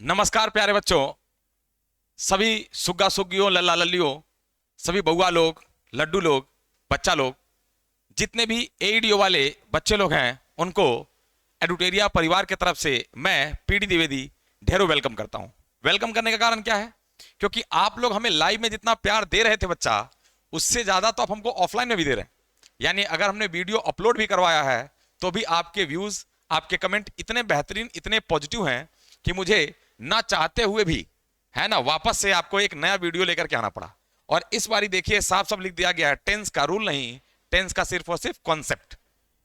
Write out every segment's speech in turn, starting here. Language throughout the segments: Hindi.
नमस्कार प्यारे बच्चों, सभी सुग्गा सुग्गियों, लल्ला लल्लियों, सभी बउआ लोग, लड्डू लोग, बच्चा लोग, जितने भी एईडीओ वाले बच्चे लोग हैं, उनको एडुटेरिया परिवार की तरफ से मैं पीडी द्विवेदी ढेरों वेलकम करता हूं। वेलकम करने का कारण क्या है? क्योंकि आप लोग हमें लाइव में जितना प्यार दे रहे थे बच्चा, उससे ज्यादा तो आप हमको ऑफलाइन में भी दे रहे हैं। यानी अगर हमने वीडियो अपलोड भी करवाया है तो भी आपके व्यूज, आपके कमेंट इतने बेहतरीन, इतने पॉजिटिव हैं कि मुझे ना चाहते हुए भी, है ना, वापस से आपको एक नया वीडियो लेकर के आना पड़ा। और इस बारी देखिए साफ साफ लिख दिया गया है, टेंस का रूल नहीं, टेंस का सिर्फ और सिर्फ कॉन्सेप्ट।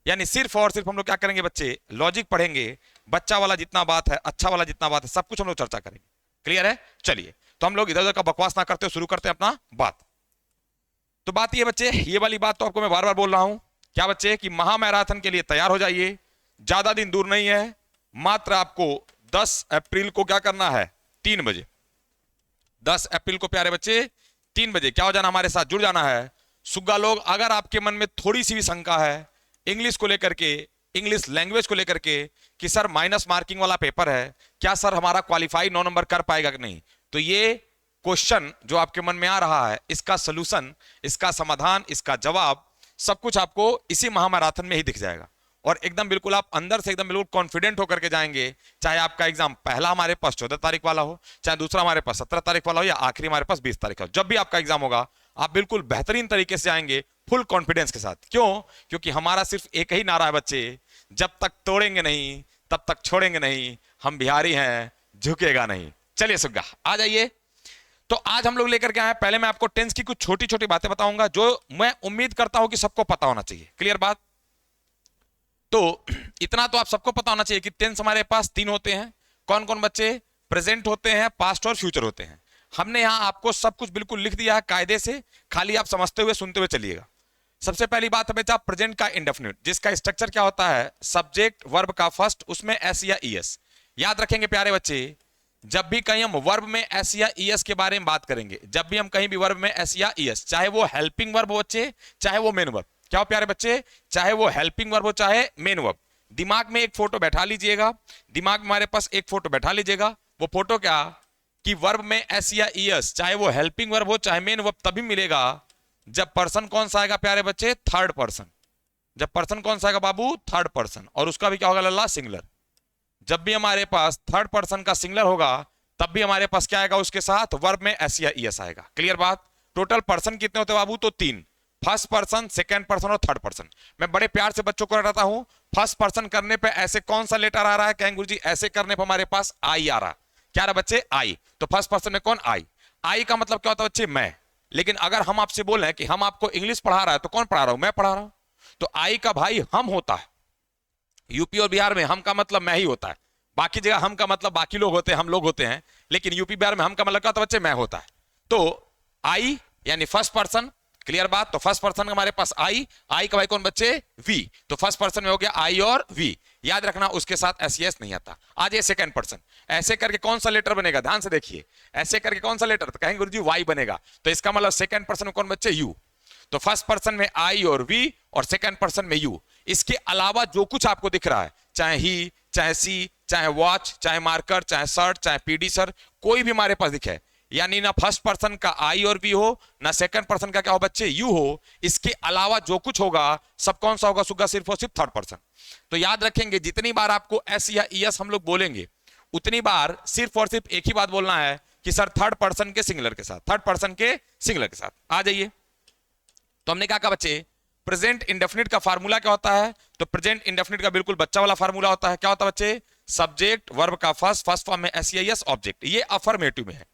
यानी सिर्फ और सिर्फ हम लोग क्या करेंगे बच्चे, लॉजिक पढ़ेंगे। बच्चा वाला जितना बात है, अच्छा वाला जितना बात है, सब कुछ हम लोग चर्चा करेंगे। क्लियर है? चलिए, तो हम लोग इधर उधर का बकवास ना करते, शुरू करते हैं अपना बात। तो बात ये बच्चे, ये वाली बात तो आपको मैं बार बार बोल रहा हूं, क्या बच्चे, कि महा मैराथन के लिए तैयार हो जाइए। ज्यादा दिन दूर नहीं है, मात्र आपको 10 अप्रैल को क्या करना है, 3 बजे। 10 अप्रैल को प्यारे बच्चे 3 बजे क्या हो जाना, हमारे साथ जुड़ जाना है। सुग्गा लोग, अगर आपके मन में थोड़ी सी भी शंका है इंग्लिश को लेकर के, इंग्लिश लैंग्वेज को लेकर के, कि सर माइनस मार्किंग वाला पेपर है, क्या सर हमारा क्वालिफाई 9 नंबर कर पाएगा कि नहीं, तो ये क्वेश्चन जो आपके मन में आ रहा है, इसका सोल्यूशन, इसका समाधान, इसका जवाब, सब कुछ आपको इसी महामैराथन में ही दिख जाएगा। और एकदम बिल्कुल आप अंदर से एकदम बिल्कुल कॉन्फिडेंट होकर के जाएंगे। चाहे आपका एग्जाम पहला हमारे पास 14 तारीख वाला हो, चाहे दूसरा हमारे पास 17 तारीख वाला हो, या आखिरी हमारे पास 20 तारीख हो, जब भी आपका एग्जाम होगा आप बिल्कुल बेहतरीन तरीके से आएंगे, फुल कॉन्फिडेंस के साथ। क्यों? क्योंकि हमारा सिर्फ एक ही नारा है बच्चे, जब तक तोड़ेंगे नहीं तब तक छोड़ेंगे नहीं, हम बिहारी हैं, झुकेगा नहीं। चलिए सुग्गा आ जाइए। तो आज हम लोग लेकर के आए, पहले मैं आपको टेंस की कुछ छोटी छोटी बातें बताऊंगा जो मैं उम्मीद करता हूं कि सबको पता होना चाहिए। क्लियर बात? तो इतना तो आप सबको पता होना चाहिए कि टेंस हमारे पास 3 होते हैं। कौन कौन बच्चे? प्रेजेंट होते हैं, पास्ट और फ्यूचर होते हैं। हमने यहां आपको सब कुछ बिल्कुल लिख दिया है कायदे से, खाली आप समझते हुए सुनते हुए चलिएगा। सबसे पहली बात है बेटा, प्रेजेंट का इंडेफिनिट, जिसका स्ट्रक्चर क्या होता है, सब्जेक्ट वर्ब का फर्स्ट, उसमें एस या ईएस। याद रखेंगे प्यारे बच्चे, जब भी कहीं हम वर्ब में एस या ईएस के बारे में बात करेंगे, जब भी हम कहीं भी वर्ब में एस या ईएस, चाहे वो हेल्पिंग वर्ब हो बच्चे, चाहे वो मेन वर्ब, क्या हो प्यारे बच्चे, चाहे वो हेल्पिंग वर्ब हो चाहे मेन वर्ब, दिमाग में एक फोटो बैठा लीजिएगा। दिमाग में हमारे पास एक फोटो बैठा लीजिएगा। वो फोटो क्या, कि वर्ब में एस या ईएस, चाहे वो हेल्पिंग वर्ब हो चाहे मेन वर्ब, तभी मिलेगा जब पर्सन कौन सा आएगा प्यारे बच्चे, थर्ड पर्सन। जब पर्सन कौन सा आएगा बाबू, थर्ड पर्सन, और उसका भी क्या होगा लल्ला, सिंगुलर। जब भी हमारे पास थर्ड पर्सन का सिंगुलर होगा, तब भी हमारे पास क्या आएगा उसके साथ, वर्ब में एस या ईएस आएगा। क्लियर बात? टोटल पर्सन कितने होते हैं बाबू, तो 3, फर्स्ट पर्सन, सेकंड पर्सन और थर्ड पर्सन। मैं बड़े प्यार से बच्चों को रटाता हूं, फर्स्ट पर्सन करने पे ऐसे कौन सा लेटर आ रहा है, कहेंगे गुरुजी ऐसे करने पे हमारे पास आई आ रहा। क्या रहा बच्चे, आई। तो फर्स्ट पर्सन में कौन, आई। आई का मतलब क्या होता है बच्चे, मैं। लेकिन अगर हम आपसे बोल रहे हैं कि हम आपको इंग्लिश पढ़ा रहा है, तो कौन पढ़ा रहा हूं, मैं पढ़ा रहा हूं। तो आई का भाई हम होता है। यूपी और बिहार में हम का मतलब मैं ही होता है, बाकी जगह हम का मतलब बाकी लोग होते हैं, हम लोग होते हैं, लेकिन यूपी बिहार में हम का मतलब क्या होता है बच्चे, मैं होता है। तो आई यानी फर्स्ट पर्सन। क्लियर बात? तो फर्स्ट पर्सन हमारे पास आई, आई का भाई कौन बच्चे, वी। तो फर्स्ट पर्सन में हो गया आई और वी। याद रखना उसके साथ एस एस नहीं आता। आज ये सेकंड पर्सन, ऐसे करके कौन सा लेटर बनेगा, ध्यान से देखिए, ऐसे करके कौन सा लेटर, तो कहेंगे गुरुजी वाई बनेगा। तो इसका मतलब सेकंड पर्सन में कौन बच्चे, यू। तो फर्स्ट पर्सन में आई और वी, और सेकंड पर्सन में यू। इसके अलावा जो कुछ आपको दिख रहा है, चाहे ही, चाहे सी, चाहे वॉच, चाहे मार्कर, चाहे शर्ट, चाहे पीडी सर, कोई भी हमारे पास दिखे, यानी ना फर्स्ट पर्सन का आई और वी हो, ना सेकंड पर्सन का क्या हो बच्चे, यू हो, इसके अलावा जो कुछ होगा सब कौन सा होगा सुग्गा, सिर्फ और सिर्फ थर्ड पर्सन। तो याद रखेंगे, जितनी बार आपको एस या ईएस हम लोग बोलेंगे, उतनी बार सिर्फ और सिर्फ एक ही बात बोलना है कि सर थर्ड पर्सन के सिंगुलर के साथ, थर्ड पर्सन के सिंगुलर के साथ। आ जाइए, तो हमने क्या कहा बच्चे, प्रेजेंट इंडेफिनिट का फार्मूला क्या होता है, तो प्रेजेंट इंडेफिनिट का बिल्कुल बच्चा वाला फार्मूला होता है। क्या होता है बच्चे, सब्जेक्ट वर्ब का फर्स्ट, फर्स्ट फॉर्म में एस या ईएस, ऑब्जेक्ट। ये अफर्मेटिव में है।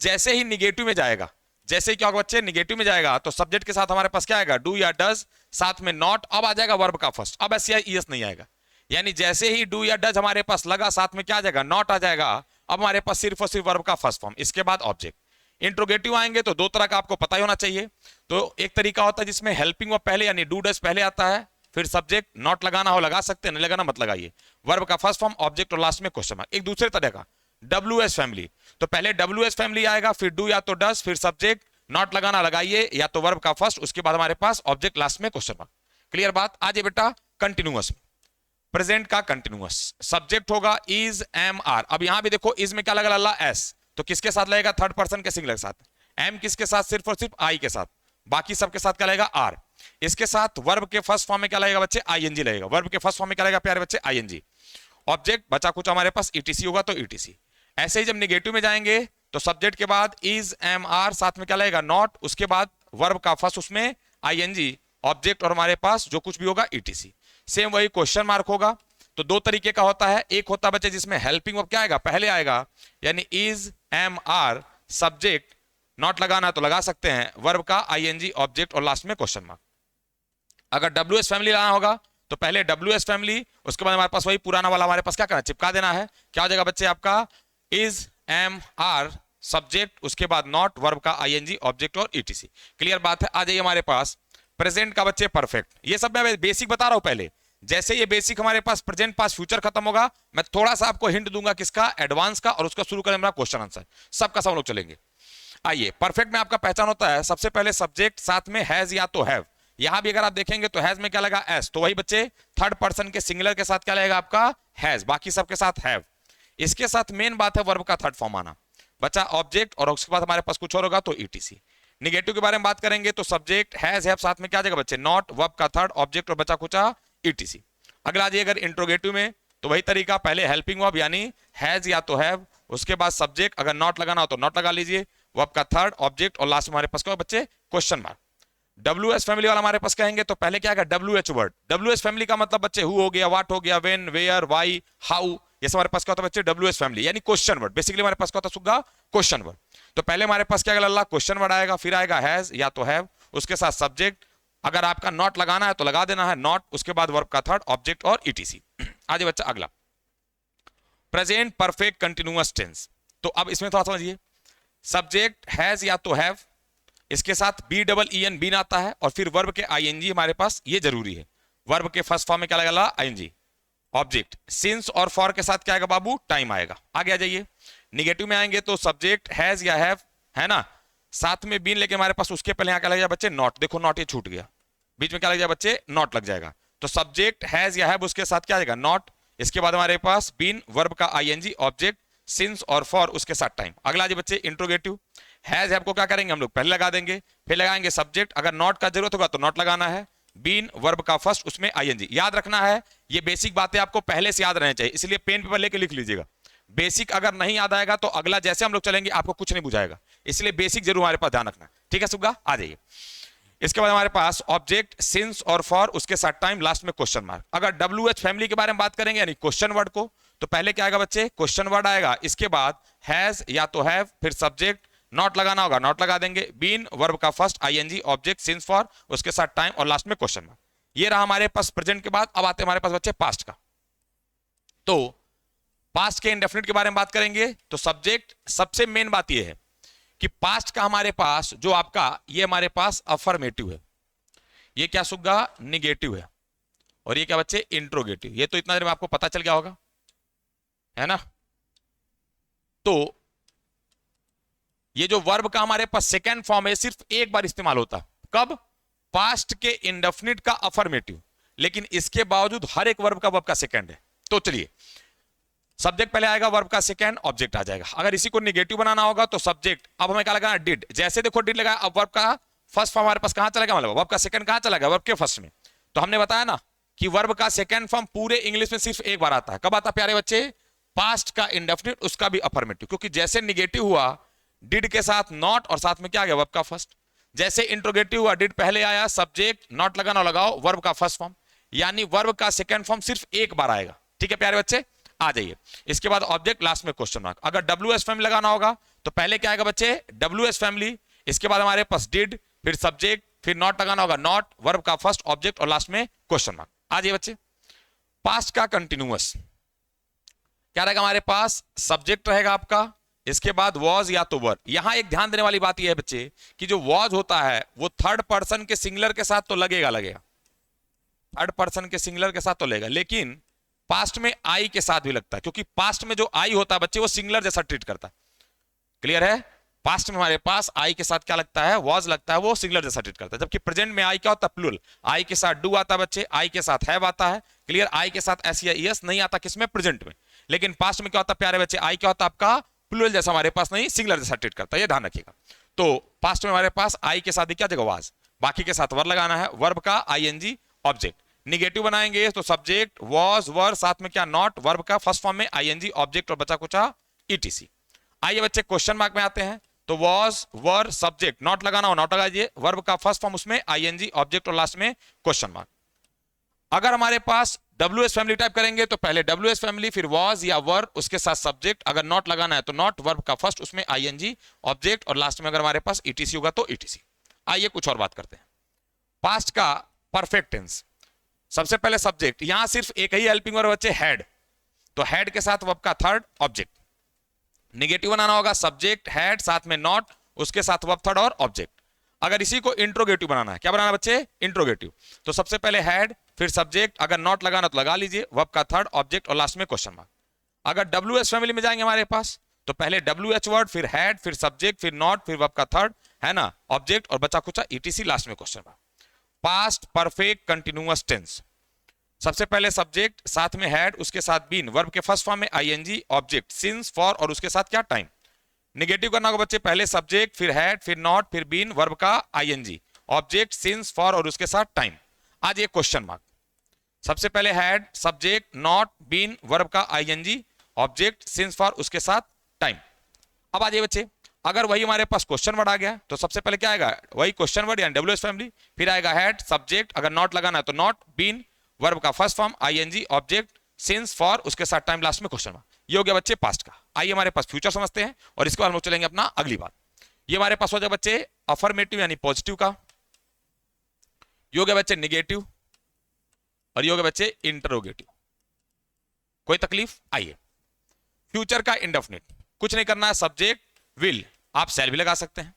जैसे ही निगेटिव में जाएगा, जैसे ही क्या होगा बच्चे, निगेटिव में जाएगा, तो सब्जेक्ट के साथ हमारे पास क्या आएगा, डू या डज, साथ में नॉट, अब आ जाएगा वर्ब का फर्स्ट, अब एस या ईएस नहीं आएगा। यानी जैसे ही डू या डज हमारे पास लगा, साथ में क्या आ जाएगा, नॉट आ जाएगा। अब हमारे पास सिर्फ और सिर्फ वर्ब का फर्स्ट फॉर्म, इसके बाद ऑब्जेक्ट। इंट्रोगेटिव आएंगे तो 2 तरह का आपको पता ही होना चाहिए। तो एक तरीका होता है जिसमें हेल्पिंग वर्ब पहले, यानी डू डज पहले आता है, फिर सब्जेक्ट, नॉट लगाना हो लगा सकते हैं, नहीं लगाना मत लगाइए, वर्ब का फर्स्ट फॉर्म, ऑब्जेक्ट और लास्ट में क्वेश्चन मार्क। एक दूसरे तरह का डब्ल्यू एस फैमिली, तो पहले डब्ल्यू एस फैमिली आएगा, फिर डू या तो डज, फिर सब्जेक्ट, नॉट लगाना लगाइए, या तो वर्ब का फर्स्ट, उसके बाद हमारे पास ऑब्जेक्ट, लास्ट में क्वेश्चन मार्क। क्लियर बात? आज बेटा कंटिन्यूअस में प्रेजेंट का कंटिन्यूअस सब्जेक्ट होगा इज एम आर। अब यहां भी देखो इज में क्या लगा ला एस, तो किसके साथ लगेगा? थर्ड पर्सन के सिंगुलर के साथ। एम किसके साथ? सिर्फ और सिर्फ आई के साथ। बाकी सबके साथ क्या लगेगा? आर। इसके साथ वर्ब के फर्स्ट फॉर्म में क्या लगेगा बच्चे? आईएनजी लगेगा। वर्ब के फर्स्ट फॉर्म में क्या लगेगा प्यारे बच्चे? आईएनजी। ऑब्जेक्ट बचा कुछ हमारे पास ईटीसी होगा तो ईटीसी। ऐसे ही जब निगेटिव में जाएंगे तो सब्जेक्ट के बाद इज एम आर, साथ में क्या लगेगा? नॉट। उसके बाद वर्ब का फर्स्ट उसमें आईएनजी, ऑब्जेक्ट और हमारे पास जो कुछ भी होगा ईटीसी। सेम वही क्वेश्चन मार्क होगा। तो दो तरीके का होता है, एक होता है बच्चे जिसमें हेल्पिंग वर्ब क्या आएगा? पहले आएगा, यानी is am are subject, not लगाना तो लगा सकते हैं, वर्ब का आईएनजी, ऑब्जेक्ट और लास्ट में क्वेश्चन मार्क। अगर डब्ल्यू एस फैमिली लाना होगा तो पहले डब्ल्यू एस फैमिली, उसके बाद हमारे पास वही पुराना वाला हमारे पास क्या करना? चिपका देना है। क्या हो जाएगा बच्चे आपका? इज एम आर सब्जेक्ट, उसके बाद नॉट, वर्ब का आईएनजी, ऑब्जेक्ट और ईटीसी। क्लियर बात है? आ जाइए हमारे पास प्रेजेंट का बच्चे परफेक्ट। ये सब मैं बेसिक बता रहा हूं पहले। जैसे ये बेसिक हमारे पास प्रेजेंट पास फ्यूचर खत्म होगा, मैं थोड़ा सा आपको हिंट दूंगा किसका? एडवांस का, और उसका शुरू करें मेरा क्वेश्चन आंसर। सबका सब लोग चलेंगे। आइए, परफेक्ट में आपका पहचान होता है सबसे पहले सब्जेक्ट, साथ में हैज या तो हैव। यहां भी अगर आप देखेंगे तो हैज में क्या लगा? एस, तो वही बच्चे थर्ड पर्सन के सिंगुलर के साथ क्या लगेगा आपका? हैज। बाकी सबके साथ हैव। इसके साथ मेन बात है वर्ब का थर्ड फॉर्म आना। बचा ऑब्जेक्ट और उसके बाद हमारे पास कुछ और होगा तो ईटीसी। निगेटिव के बारे में बात करेंगे तो सब्जेक्ट हैज हैव, साथ में क्या जाएगा बच्चे? नॉट, वर्ब का थर्ड, ऑब्जेक्ट और बचा कुचा ईटीसी। अगला जी अगर इंट्रोगेटिव में तो वही तरीका, पहले हेल्पिंग वर्ब यानी हैज या तो हैव, उसके बाद सब्जेक्ट, अगर नॉट लगाना हो तो नॉट लगा लीजिए, वर्ब का थर्ड, ऑब्जेक्ट और लास्ट में हमारे पास क्या बच्चे? Question mark. W S family वाला हमारे पास कहेंगे तो पहले क्या आएगा? W H word. W S family का मतलब बच्चे हु हो गया, व्हाट हो गया, व्हेन, वेयर, व्हाई, हाउ, ये सब हमारे पास क्या होता है बच्चे? डब्ल्यू एस फैमिली यानी क्वेश्चन वर्ड। बेसिकली हमारे पास क्या होता है सुग्गा? Question word. तो पहले हमारे पास क्या आएगा? क्वेश्चन वर्ड आएगा, फिर आएगा हैज या तो हैव, उसके साथ सब्जेक्ट, अगर आपका नॉट लगाना है तो लगा देना है नॉट, उसके बाद वर्ब का थर्ड, ऑब्जेक्ट और ईटीसी। आज बच्चा अगला प्रेजेंट परफेक्ट कंटिन्यूअस टेंस। तो अब इसमें थोड़ा समझिए, सब्जेक्ट हैज या तो हैव, इसके साथ B double E N been आता है, और फिर वर्ब के आईएनजी हमारे पास ये जरूरी है। वर्ब के फर्स्ट फॉर्म में क्या लगेगा? आईएनजी। ऑब्जेक्ट सिंस और फॉर के साथ क्या आएगा बाबू? टाइम आएगा। आगे आ जाइए। निगेटिव में आएंगे तो सब्जेक्ट हैज या हैव है ना, साथ में बीन लेके हमारे पास उसके पहले यहां क्या लग जाएगा बच्चे? नॉट। देखो नॉट ये छूट गया, बीच में क्या लग जाएगा बच्चे? नॉट लग जाएगा। तो सब्जेक्ट हैज या हैव, उसके साथ क्या आएगा? नॉट। इसके बाद हमारे पास बीन, वर्ब का आईएनजी, ऑब्जेक्ट, सिंस और फॉर, उसके साथ टाइम। अगला जी बच्चे इंट्रोगेटिव। हैज हैव को क्या करेंगे हम लोग? पहले लगा देंगे, फिर लगाएंगे सब्जेक्ट, अगर नॉट का जरूरत होगा तो नॉट लगाना है, बीन, वर्ब का फर्स्ट, उसमें आईएनजी। याद रखना है ये बेसिक बातें आपको पहले से याद रहनी चाहिए, इसलिए पेन पेपर लेके लिख लीजिएगा। बेसिक अगर नहीं याद आएगा तो अगला जैसे हम लोग चलेंगे आपको कुछ नहीं बुझाएगा, इसलिए बेसिक जरूर हमारे पास ध्यान रखना। ठीक है सुग्गा? आ जाइए। इसके बाद हमारे पास ऑब्जेक्ट, सिंस और फॉर, उसके साथ टाइम, लास्ट में क्वेश्चन मार्क। अगर डब्ल्यू एच फैमिली के बारे में बात करेंगे यानी क्वेश्चन वर्ड को, तो पहले क्या आएगा बच्चे? क्वेश्चन वर्ड आएगा, इसके बाद हैज या तो हैव, फिर सब्जेक्ट, नॉट लगाना होगा नॉट लगा देंगे, बीन, वर्ब का first, ING, object, since for, उसके साथ टाइम और लास्ट में क्वेश्चन मार्क। ये रहा हमारे पास प्रेजेंट के बाद। अब आते हैं हमारे पास बच्चे पास्ट का। तो पास्ट के इंडेफिनिट के बारे में बात करेंगे तो सब्जेक्ट, सबसे मेन बात यह है कि पास्ट का हमारे पास जो आपका ये हमारे पास अफर्मेटिव है, ये क्या सुग्गा? निगेटिव है, और ये क्या बच्चे? इंट्रोगेटिव। ये तो इतना देर में आपको पता चल गया होगा, है ना? तो ये जो वर्ब का हमारे पास सेकेंड फॉर्म है सिर्फ एक बार इस्तेमाल होता। कब? पास्ट के इंडेफिनिट का अफर्मेटिव, लेकिन इसके बावजूद हर एक वर्ब का सेकेंड है। तो चलिए, सब्जेक्ट पहले आएगा, वर्ब का सेकेंड, ऑब्जेक्ट आ जाएगा। अगर इसी को निगेटिव बनाना होगा तो सब्जेक्ट, अब हमें क्या लगाना? डिड। जैसे देखो डिड लगाया, अब वर्ब का फर्स्ट फॉर्म हमारे पास कहां चला गया? मतलब वर्ब का सेकंड कहां चला गया? वर्ब के फर्स्ट में। तो हमने बताया ना कि वर्ब का सेकंड फॉर्म पूरे इंग्लिश में सिर्फ एक बार आता है। कब आता है प्यारे बच्चे? पास्ट का इंडेफिनिट, उसका भी अफर्मेटिव। क्योंकि जैसे निगेटिव हुआ डिड के साथ नॉट और साथ में क्या आ गया? वर्ब का फर्स्ट। जैसे इंट्रोगेटिव हुआ डिड पहले आया, सब्जेक्ट, नॉट लगाना लगाओ, वर्ब का फर्स्ट फॉर्म, यानी वर्ब का सेकंड फॉर्म सिर्फ एक बार आएगा। ठीक है प्यारे बच्चे? आ जाइए। इसके बाद ऑब्जेक्ट, लास्ट में क्वेश्चन मार्क। अगर डब्ल्यू एस फैमिली लगाना होगा तो पहले क्या आएगा बच्चे? डब्ल्यू एस फैमिली, इसके बाद हमारे पास डिड, फिर सब्जेक्ट, फिर नॉट लगाना होगा नॉट, वर्ब का फर्स्ट, ऑब्जेक्ट और लास्ट में क्वेश्चन मार्क। आ जाइए बच्चे। पास्ट का कंटिन्यूअस क्या रहेगा हमारे पास? सब्जेक्ट रहेगा आपका, इसके बाद वॉज या तो वर। यहां एक ध्यान देने वाली बात यह है बच्चे कि जो वॉज होता है वो थर्ड पर्सन के सिंगुलर के साथ तो लगेगा, थर्ड पर्सन के सिंगुलर के साथ तो लगेगा, लेकिन पास्ट में आई के साथ भी लगता है, क्योंकि पास्ट में जो आई होता है बच्चे वो सिंगुलर जैसा ट्रीट करता है। क्लियर है? पास्ट में हमारे पास आई के साथ क्या लगता है? वॉज लगता है, वो सिंगुलर जैसा ट्रीट करता है। जबकि प्रेजेंट में आई क्या होता है? प्लूरल। आई के साथ डू आता है बच्चे, आई के साथ हैव आता है, क्लियर, आई के साथ एस या ईएस नहीं आता किसमें, प्रेजेंट में। लेकिन पास्ट में क्या होता है प्यारे बच्चे, आई क्या होता है आपका प्लूरल जैसा, हमारे पास नहीं सिंगुलर जैसा ट्रीट करता है, ये ध्यान रखिएगा। तो पास्ट में हमारे पास आई के साथ क्या जगह वाज, बाकी के साथ वर्ब लगाना है, वर्ब का आईएनजी ऑब्जेक्ट। निगेटिव बनाएंगे तो सब्जेक्ट वाज वर, साथ में क्या नॉट, वर्ब का फर्स्ट फॉर्म में आईएनजी ऑब्जेक्ट और बचा कुचा ईटीसी। आइए बच्चे क्वेश्चन मार्क में आते हैं। तो वॉज वर सब्जेक्ट, नॉट लगाना हो नॉट लगाइए, वर्ब का फर्स्ट फॉर्म उसमें आईएनजी ऑब्जेक्ट और लास्ट में क्वेश्चन मार्क। अगर हमारे पास WS फैमिली टाइप करेंगे तो पहले WS फैमिली, फिर वॉज या वर, उसके साथ सब्जेक्ट, अगर नॉट लगाना है तो नॉट, वर्ब का फर्स्ट उसमें आईएनजी ऑब्जेक्ट और लास्ट में अगर हमारे पास ईटीसी होगा तो ईटीसी। आइए कुछ और बात करते हैं। पास्ट का परफेक्ट टेंस, सबसे पहले सब्जेक्ट, यहां सिर्फ एक ही हेल्पिंग वर्ब बच्चे हैड, तो हैड के साथ वर्ब का थर्ड ऑब्जेक्ट। निगेटिव बनाना होगा सब्जेक्ट हैड, साथ में नॉट, उसके साथ वर्ब थर्ड और ऑब्जेक्ट। अगर इसी को इंट्रोगेटिव बनाना है, क्या बनाना बच्चे, इंट्रोगेटिव, तो सबसे पहले हैड, फिर सब्जेक्ट, अगर नॉट लगाना तो लगा लीजिए, वर्ब का थर्ड ऑब्जेक्ट और लास्ट में क्वेश्चन मार्क। अगर WS फैमिली में जाएंगे हमारे पास तो पहले WH वर्ड, फिर हैड, फिर सब्जेक्ट, फिर नॉट, फिर वर्ब का थर्ड है ना ऑब्जेक्ट और बचा कुचा ईटीसी, लास्ट में question mark. Past perfect continuous tense, सबसे पहले सब्जेक्ट, साथ में हैड, उसके साथ बीन, वर्ब के फर्स्ट फॉर्म में आईएनजी ऑब्जेक्ट, सिंस, फॉर और उसके साथ क्या टाइम। निगेटिव करना होगा बच्चे, पहले सब्जेक्ट, फिर हैड, फिर नॉट, फिर बीन, वर्ब का आईएनजी ऑब्जेक्ट, सिंस, फॉर और उसके साथ टाइम। आज ये क्वेश्चन मार्क, सबसे पहले had, subject, not, been, verb का आईएनजी ऑब्जेक्ट, सिंस, फॉर उसके साथ टाइम। अब आज ये बच्चे, अगर वही हमारे पास क्वेश्चन वर्ड आ गया तो सबसे पहले क्या आएगा, वही क्वेश्चन वर्ड यानी WS फैमिली, फिर आएगा हैड, सब्जेक्ट, अगर नॉट लगाना है तो नॉट, बीन, वर्ब का first form ING object, since, for उसके साथ टाइम, लास्ट में क्वेश्चन मार्क। ये हो गया बच्चे पास्ट का। आइए हमारे पास फ्यूचर समझते हैं और इसके बाद हम लोग चलेंगे अपना अगली बात। ये हमारे पास हो जाए बच्चे अफर्मेटिव यानी पॉजिटिव का, ये हो गया बच्चे निगेटिव और ये हो गया बच्चे इंटरोगेटिव। कोई तकलीफ, आइए फ्यूचर का इंडेफिनिट, कुछ नहीं करना है, सब्जेक्ट विल, आप सेल भी लगा सकते हैं,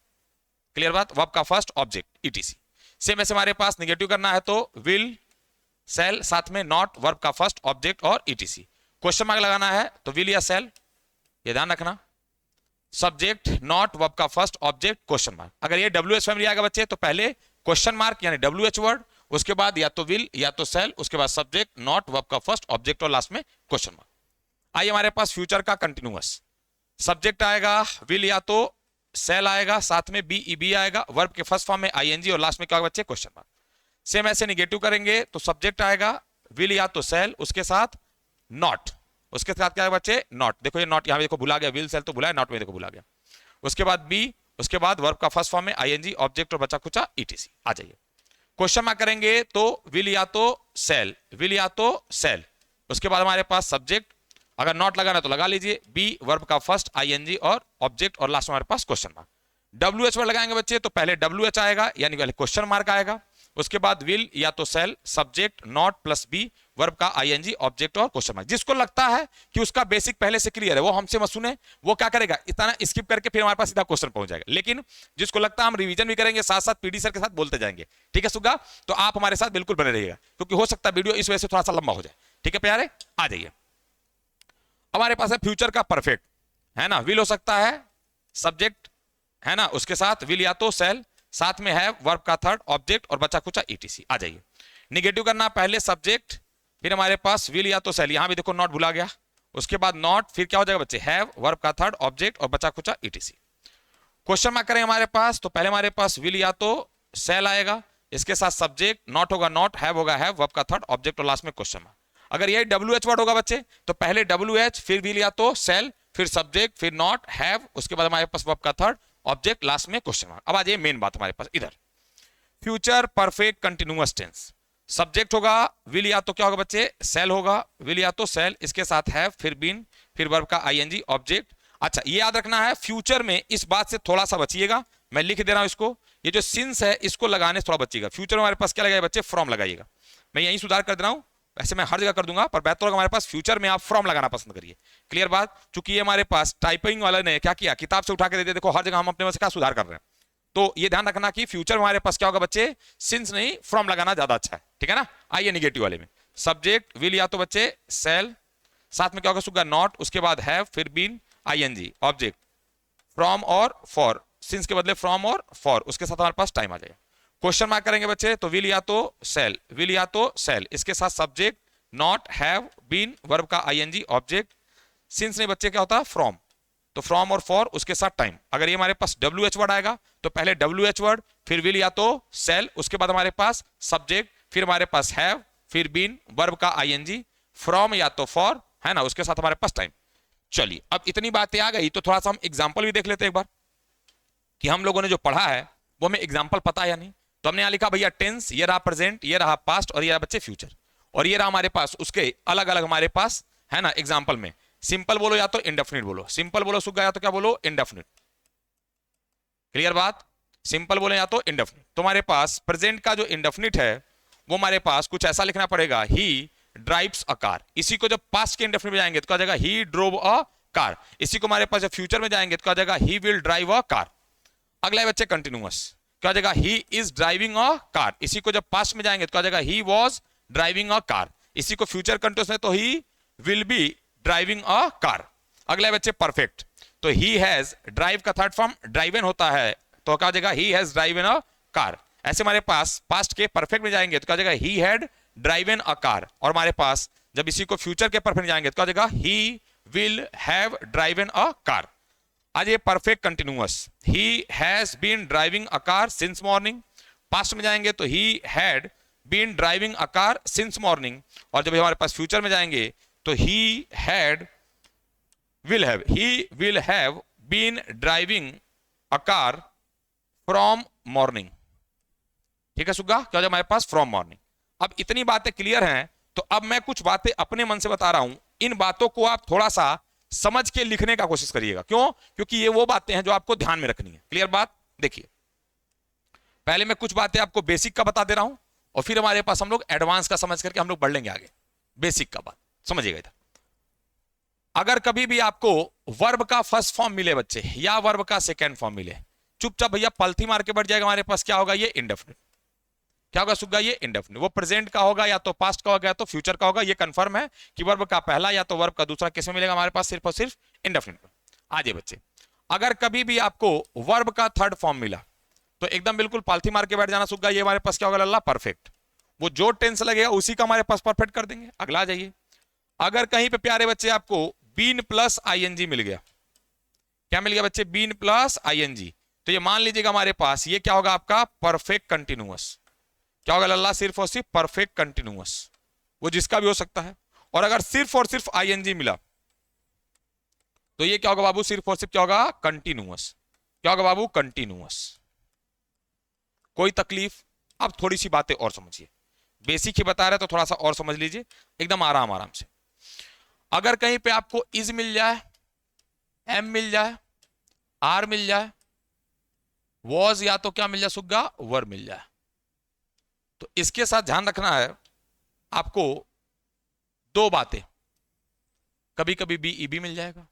क्लियर बात, वर्ब का फर्स्ट ऑब्जेक्ट ईटीसी। सेम ऐसे हमारे पास निगेटिव करना है तो विल, सेल, साथ में नॉट, वर्ब का फर्स्ट ऑब्जेक्ट और ईटीसी। क्वेश्चन मार्क लगाना है तो विल या सेल, ये ध्यान रखना, सब्जेक्ट नॉट, वर्ब का फर्स्ट ऑब्जेक्ट क्वेश्चन मार्क। अगर ये WS फैमिली आएगा बच्चे तो पहले क्वेश्चन मार्क यानी WH वर्ड, उसके बाद या तो विल या तो सेल, उसके बाद सब्जेक्ट नॉट, वर्ब का फर्स्ट ऑब्जेक्ट और लास्ट में क्वेश्चन मार्क। आइए हमारे पास फ्यूचर का कंटिन्यूअस, सब्जेक्ट आएगा विल या तो सेल आएगा, साथ में BEB आएगा, वर्ब के फर्स्ट फॉर्म में आईएनजी और लास्ट में क्या होगा बच्चे क्वेश्चन मार्क। सेम ऐसे निगेटिव करेंगे तो सब्जेक्ट आएगा विल या तो सेल, उसके साथ नॉट, उसके साथ क्या है बच्चे नॉट, देखो ये नॉट यहां देखो भुला गया, विल सेल तो भुला है, नॉट में देखो भुला गया, उसके बाद बी, उसके बाद वर्ब का फर्स्ट फॉर्म में आईएनजी ऑब्जेक्ट और बचा कुचा ईटीसी। आ जाइए क्वेश्चन मार्क करेंगे तो विल या तो सेल, विल या तो सेल, उसके बाद हमारे पास सब्जेक्ट, अगर नॉट लगाना तो लगा लीजिए, बी, वर्ब का फर्स्ट आईएनजी और ऑब्जेक्ट और लास्ट में हमारे पास क्वेश्चन मार्क। WH वर्ड लगाएंगे बच्चे तो पहले WH आएगा यानी पहले क्वेश्चन मार्क आएगा, उसके बाद विल या तो shall, subject not plus be, verb का आईएनजी ऑब्जेक्ट और क्वेश्चन मार्क। जिसको लगता है कि उसका बेसिक पहले से क्लियर है वो हमसे मत सुने, वो क्या करेगा इतना स्किप करके फिर हमारे पास सीधा क्वेश्चन पहुंच जाएगा। लेकिन जिसको लगता है हम रिवीजन भी करेंगे साथ साथ PD सर के साथ बोलते जाएंगे, ठीक है सुगा, तो आप हमारे साथ बिल्कुल बने रहिएगा क्योंकि हो सकता है वीडियो इस वजह से थोड़ा सा लंबा हो जाए, ठीक है प्यारे। आ जाइए हमारे पास है फ्यूचर का परफेक्ट, है ना, विल हो सकता है सब्जेक्ट, है ना, उसके साथ विल या तो सेल, साथ में है वर्ब का थर्ड ऑब्जेक्ट और बचा कुचा ईटीसी। आ जाइए निगेटिव करना, पहले सब्जेक्ट, फिर हमारे पास विल या तो सेल, यहां भी देखो नॉट भुला गया, उसके बाद नॉट, फिर क्या हो जाएगा बच्चे हैव, वर्ब का थर्ड ऑब्जेक्ट और बचा कुचा ईटीसी। क्वेश्चन मार्क करें हमारे पास तो पहले हमारे पास विल या तो सेल आएगा, इसके साथ सब्जेक्ट नॉट होगा नॉट, हैव होगा हैव, वर्ब का थर्ड ऑब्जेक्ट और लास्ट में क्वेश्चन मार्क। अगर यही WH वर्ड होगा बच्चे तो पहले WH, फिर विल या तो सेल, फिर सब्जेक्ट, फिर नॉट, हैव, उसके बाद हमारे पास वर्ब का थर्ड ऑब्जेक्ट, लास्ट में क्वेश्चन मार्क। अब आ जाइए मेन बात हमारे पास इधर, future perfect continuous tense, subject होगा विल या तो क्या होगा बच्चे सेल होगा, विल या तो सेल, इसके साथ हैव, फिर बीन, फिर वर्ब का आईएनजी ऑब्जेक्ट। अच्छा ये याद रखना है फ्यूचर में इस बात से थोड़ा सा बचिएगा, मैं लिख दे रहा हूं इसको, ये जो सिंस है इसको लगाने से थोड़ा बचिएगा। फ्यूचर में हमारे पास क्या लगाइए बच्चे फ्रॉम लगाइएगा, मैं यही सुधार कर दे रहा हूं, वैसे मैं हर जगह कर दूंगा पर बेहतर होगा हमारे पास फ्यूचर में आप फ्रॉम लगाना पसंद करिए, क्लियर बात। चूंकि ये हमारे पास टाइपिंग वाले ने क्या किया, किताब से उठा के दे दिया, देखो हर जगह हम अपने में से क्या सुधार कर रहे हैं, तो ये ध्यान रखना कि फ्यूचर में हमारे पास क्या होगा बच्चे सिंस नहीं फ्रॉम लगाना ज्यादा अच्छा है, ठीक है ना। आइए निगेटिव वाले में सब्जेक्ट विल या तो बच्चे सेल, साथ में क्या होगा सुगा नॉट, उसके बाद हैव, फिर बीन, आईएनजी ऑब्जेक्ट, फ्रॉम और फॉर, सिंस के बदले फ्रॉम और फॉर, उसके साथ हमारे पास टाइम आ जाएगा। क्वेश्चन मार्क करेंगे बच्चे तो विल या तो सेल, विल या तो सेल, इसके साथ subject not, have, been, verb का आईएनजी, ऑब्जेक्ट, सिंस नहीं बच्चे क्या होता है फ्रॉम, तो फ्रॉम और फॉर उसके साथ टाइम। अगर ये हमारे पास डब्ल्यू एच वर्ड आएगा तो पहले डब्ल्यू एच वर्ड, फिर विल या तो सेल, उसके बाद हमारे पास सब्जेक्ट, फिर हमारे पास हैव, फिर बीन, वर्ब का आईएनजी, फ्रॉम या तो फॉर, है ना, उसके साथ हमारे पास टाइम। चलिए अब इतनी बातें आ गई तो थोड़ा सा हम एग्जाम्पल भी देख लेते हैं एक बार कि हम लोगों ने जो पढ़ा है वो हमें एग्जाम्पल पता है या नहीं। तो हमने यहां लिखा भैया टेंस, ये रहा प्रेजेंट, ये रहा पास्ट और ये रहा बच्चे फ्यूचर, और ये रहा हमारे पास उसके अलग अलग हमारे पास, है ना, एग्जाम्पल में सिंपल बोलो या तो इंडेफिनिट बोलो, सिंपल बोलो सुग्गा या तो क्या बोलो इंडेफिनिट। क्लियर बात, सिंपल बोले या तो इंडेफिनिट। तो हमारे पास प्रेजेंट का जो इंडेफिनिट है वो हमारे पास कुछ ऐसा लिखना पड़ेगा, ही ड्राइव्स अ कार। इसी को जब पास्ट के इंडेफिनिट में जाएंगे तो क्या जाएगा, ही ड्रोव अ कार। इसी को हमारे पास जब फ्यूचर में जाएंगे तो क्या जाएगा, he will drive a car. अगला है बच्चे कंटिन्यूअस, क्या जाएगा, he is driving a car. इसी को जब पास्ट में जाएंगे तो क्या जाएगा, he was driving a car. इसी को फ्यूचर कंटिन्यूअस में तो he will be driving a car. अगला है बच्चे परफेक्ट, तो ही हैज, ड्राइव का थर्ड फॉर्म ड्राइवन होता है तो क्या जाएगा, he has driven a car. ऐसे हमारे पास पास्ट के परफेक्ट में जाएंगे तो क्या जाएगा, he had driven a car. और हमारे पास जब इसी को फ्यूचर के परफेक्ट में जाएंगे तो क्या जाएगा, he will have driven a car. आज ये perfect continuous, he has been driving a car since morning. Past में जाएंगे तो he had been driving a car since morning. और जब हमारे पास फ्यूचर में जाएंगे तो he had he will have been driving a car from morning। ठीक है सुग्गा, क्या हमारे पास फ्रॉम मॉर्निंग। अब इतनी बातें क्लियर हैं तो अब मैं कुछ बातें अपने मन से बता रहा हूं, इन बातों को आप थोड़ा सा समझ के लिखने का कोशिश करिएगा। क्यों, क्योंकि ये वो बातें हैं जो आपको ध्यान में रखनी है। क्लियर बात, देखिए पहले मैं कुछ बातें आपको बेसिक का बता दे रहा हूं और फिर हमारे पास हम लोग एडवांस का समझ करके हम लोग बढ़ लेंगे आगे। बेसिक का बात समझिएगा इधर। अगर कभी भी आपको वर्ब का फर्स्ट फॉर्म मिले बच्चे या वर्ब का सेकेंड फॉर्म मिले, चुपचाप भैया पलथी मार के बैठ जाएगा हमारे पास, क्या होगा, ये इंडेफिनिट। क्या होगा सुग्गा, ये इंडेफिनिट। वो प्रेजेंट का होगा या तो पास्ट का होगा या तो फ्यूचर का होगा। ये कंफर्म है कि वर्ब का पहला या तो वर्ब का दूसरा किस में मिलेगा हमारे पास, सिर्फ और सिर्फ इंडेफिनिट में। आजे बच्चे, अगर कभी भी आपको वर्ब का थर्ड फॉर्म मिला तो एकदम बिल्कुल पालथी मार के बैठ जाना सुग्गा, ये हमारे पास क्या होगा लल्ला, परफेक्ट। वो जो टेंस लगेगा उसी का हमारे पास परफेक्ट कर देंगे। अगला जाइए, अगर कहीं पे प्यारे बच्चे आपको बीन प्लस आईएनजी मिल गया, क्या मिल गया बच्चे, बीन प्लस आईएनजी, तो ये मान लीजिएगा हमारे पास ये क्या होगा आपका, परफेक्ट कंटिन्यूअस। क्या होगा लल्ला, सिर्फ और सिर्फ परफेक्ट कंटिन्यूअस, वो जिसका भी हो सकता है। और अगर सिर्फ और सिर्फ आईएनजी मिला तो ये क्या होगा बाबू, सिर्फ और सिर्फ क्या होगा, कंटिन्यूअस। क्या होगा बाबू, कंटिन्यूअस। कोई तकलीफ, अब थोड़ी सी बातें और समझिए, बेसिक ही बता रहे तो थोड़ा सा और समझ लीजिए एकदम आराम आराम से। अगर कहीं पे आपको इज मिल जाए, एम मिल जाए, आर मिल जाए, वॉज या तो क्या मिल जाए सुग्गा, वर मिल जाए, तो इसके साथ ध्यान रखना है आपको दो बातें। कभी कभी बी ई बी मिल जाएगा,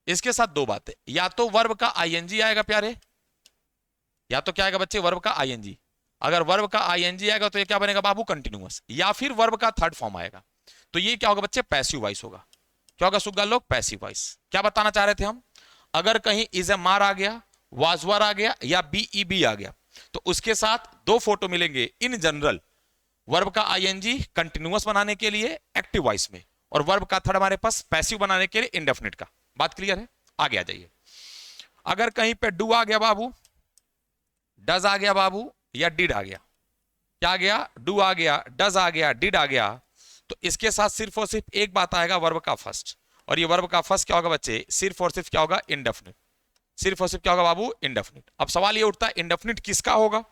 इसके साथ दो बातें, या तो वर्ब का आईएनजी आएगा प्यारे, या तो क्या आएगा बच्चे, वर्ब का आईएनजी। अगर वर्ब का आईएनजी आएगा तो ये क्या बनेगा बाबू, कंटिन्यूअस। या फिर वर्ब का थर्ड फॉर्म आएगा तो ये क्या होगा बच्चे, पैसिव वॉइस होगा। क्या होगा सुग्गा लोग, पैसिव वॉइस। क्या बताना चाह रहे थे हम, अगर कहीं इज एम आर आ गया, वाज वर आ गया या बी ई बी आ गया तो उसके साथ दो फोटो मिलेंगे इन जनरल, वर्ब का आईएनजी कंटिन्यूअस बनाने के लिए एक्टिव वॉइस में, और वर्ब का थर्ड हमारे पास पैसिव बनाने के लिए इंडेफिनिट का। बात क्लियर है, आगे आ जाइए। अगर कहीं पे डू आ गया बाबू, डज आ गया बाबू, या डिड आ गया, क्या आ गया, डू आ गया, डज आ गया, डिड आ गया, तो इसके साथ सिर्फ और सिर्फ एक बात आएगा, वर्ब का फर्स्ट। और ये वर्ब का फर्स्ट क्या होगा बच्चे, सिर्फ और सिर्फ क्या होगा, इंडेफिनिट। सिर्फ और सिर्फ क्या होगा बाबू, इंडेफिनिट। अब सवाल ये उठता है इंडेफिनिट किसका होगा,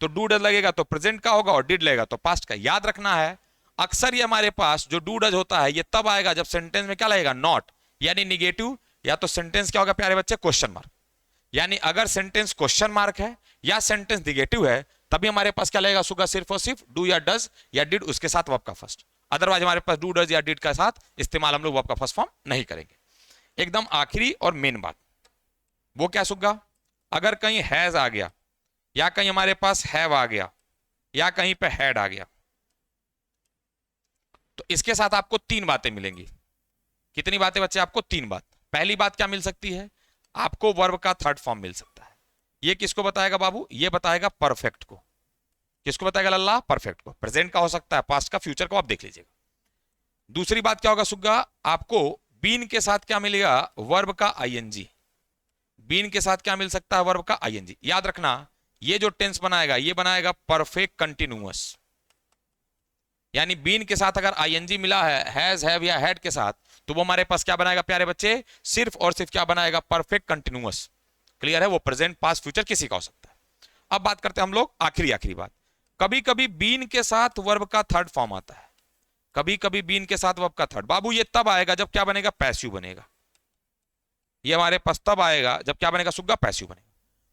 तो डू डज लगेगा तो प्रेजेंट का होगा और डिड लगेगा तो पास्ट का। याद रखना है अक्सर ये हमारे पास जो डू डज होता है ये तब आएगा जब सेंटेंस में क्या लगेगा, नॉट, यानी निगेटिव, या तो सेंटेंस क्या होगा प्यारे बच्चे, क्वेश्चन मार्क। यानी अगर सेंटेंस क्वेश्चन मार्क है या सेंटेंस निगेटिव है तभी हमारे पास क्या लगेगा सुगा, सिर्फ और सिर्फ डू या डज या डिड, उसके साथ वर्ब का फर्स्ट। अदरवाइज हमारे पास डू डज या डिड का साथ इस्तेमाल हम लोग वर्ब का फर्स्ट फॉर्म नहीं करेंगे। एकदम आखिरी और मेन बात वो क्या सुगा, अगर कहीं हैज आ गया या कहीं हमारे पास हैव आ गया या कहीं पे हैड आ गया तो इसके साथ आपको तीन बातें मिलेंगी। कितनी बातें बच्चे, आपको तीन बात। पहली बात क्या मिल सकती है, आपको वर्ब का थर्ड फॉर्म मिल सकता है। ये किसको बताएगा बाबू, ये बताएगा परफेक्ट को। किसको बताएगा लल्ला, परफेक्ट को। प्रेजेंट का हो सकता है, पास्ट का, फ्यूचर को, आप देख लीजिएगा। दूसरी बात क्या होगा सुग्गा, आपको बीन के साथ क्या मिलेगा, वर्ब का आईएनजी। बीन के साथ क्या मिल सकता है, वर्ब का आईएनजी। याद रखना ये जो टेंस बनाएगा ये बनाएगा परफेक्ट कंटिन्यूअस, यानी बीन के साथ अगर आईएनजी मिला है हैज हैव या हैड के साथ, तो वो हमारे पास क्या बनाएगा प्यारे बच्चे, सिर्फ और सिर्फ क्या बनाएगा, परफेक्ट कंटिन्यूअस। क्लियर है, वो प्रेजेंट पास्ट फ्यूचर किसी का हो सकता है। अब बात करते हैं हम लोग आखिरी बात, कभी कभी बीन के साथ वर्ब का थर्ड फॉर्म आता है, कभी कभी बीन के साथ वर्ब का थर्ड। बाबू ये तब आएगा जब क्या बनेगा, पैसिव बनेगा। ये हमारे पास तब आएगा जब क्या बनेगा सुग्गा, पैसिव बनेगा।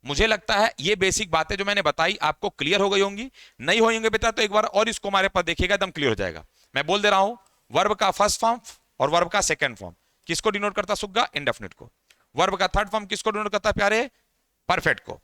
मुझे लगता है ये बेसिक बातें जो मैंने बताई आपको क्लियर हो गई होंगी। नहीं होंगे बेटा तो एक बार और इसको हमारे पास देखिएगा, एकदम क्लियर हो जाएगा। मैं बोल दे रहा हूं, वर्ब का फर्स्ट फॉर्म और वर्ब का सेकंड फॉर्म किसको डिनोट करता सुग्गा, इंडेफिनिट को। वर्ब का थर्ड फॉर्म किसको डिनोट करता प्यारे, परफेक्ट को।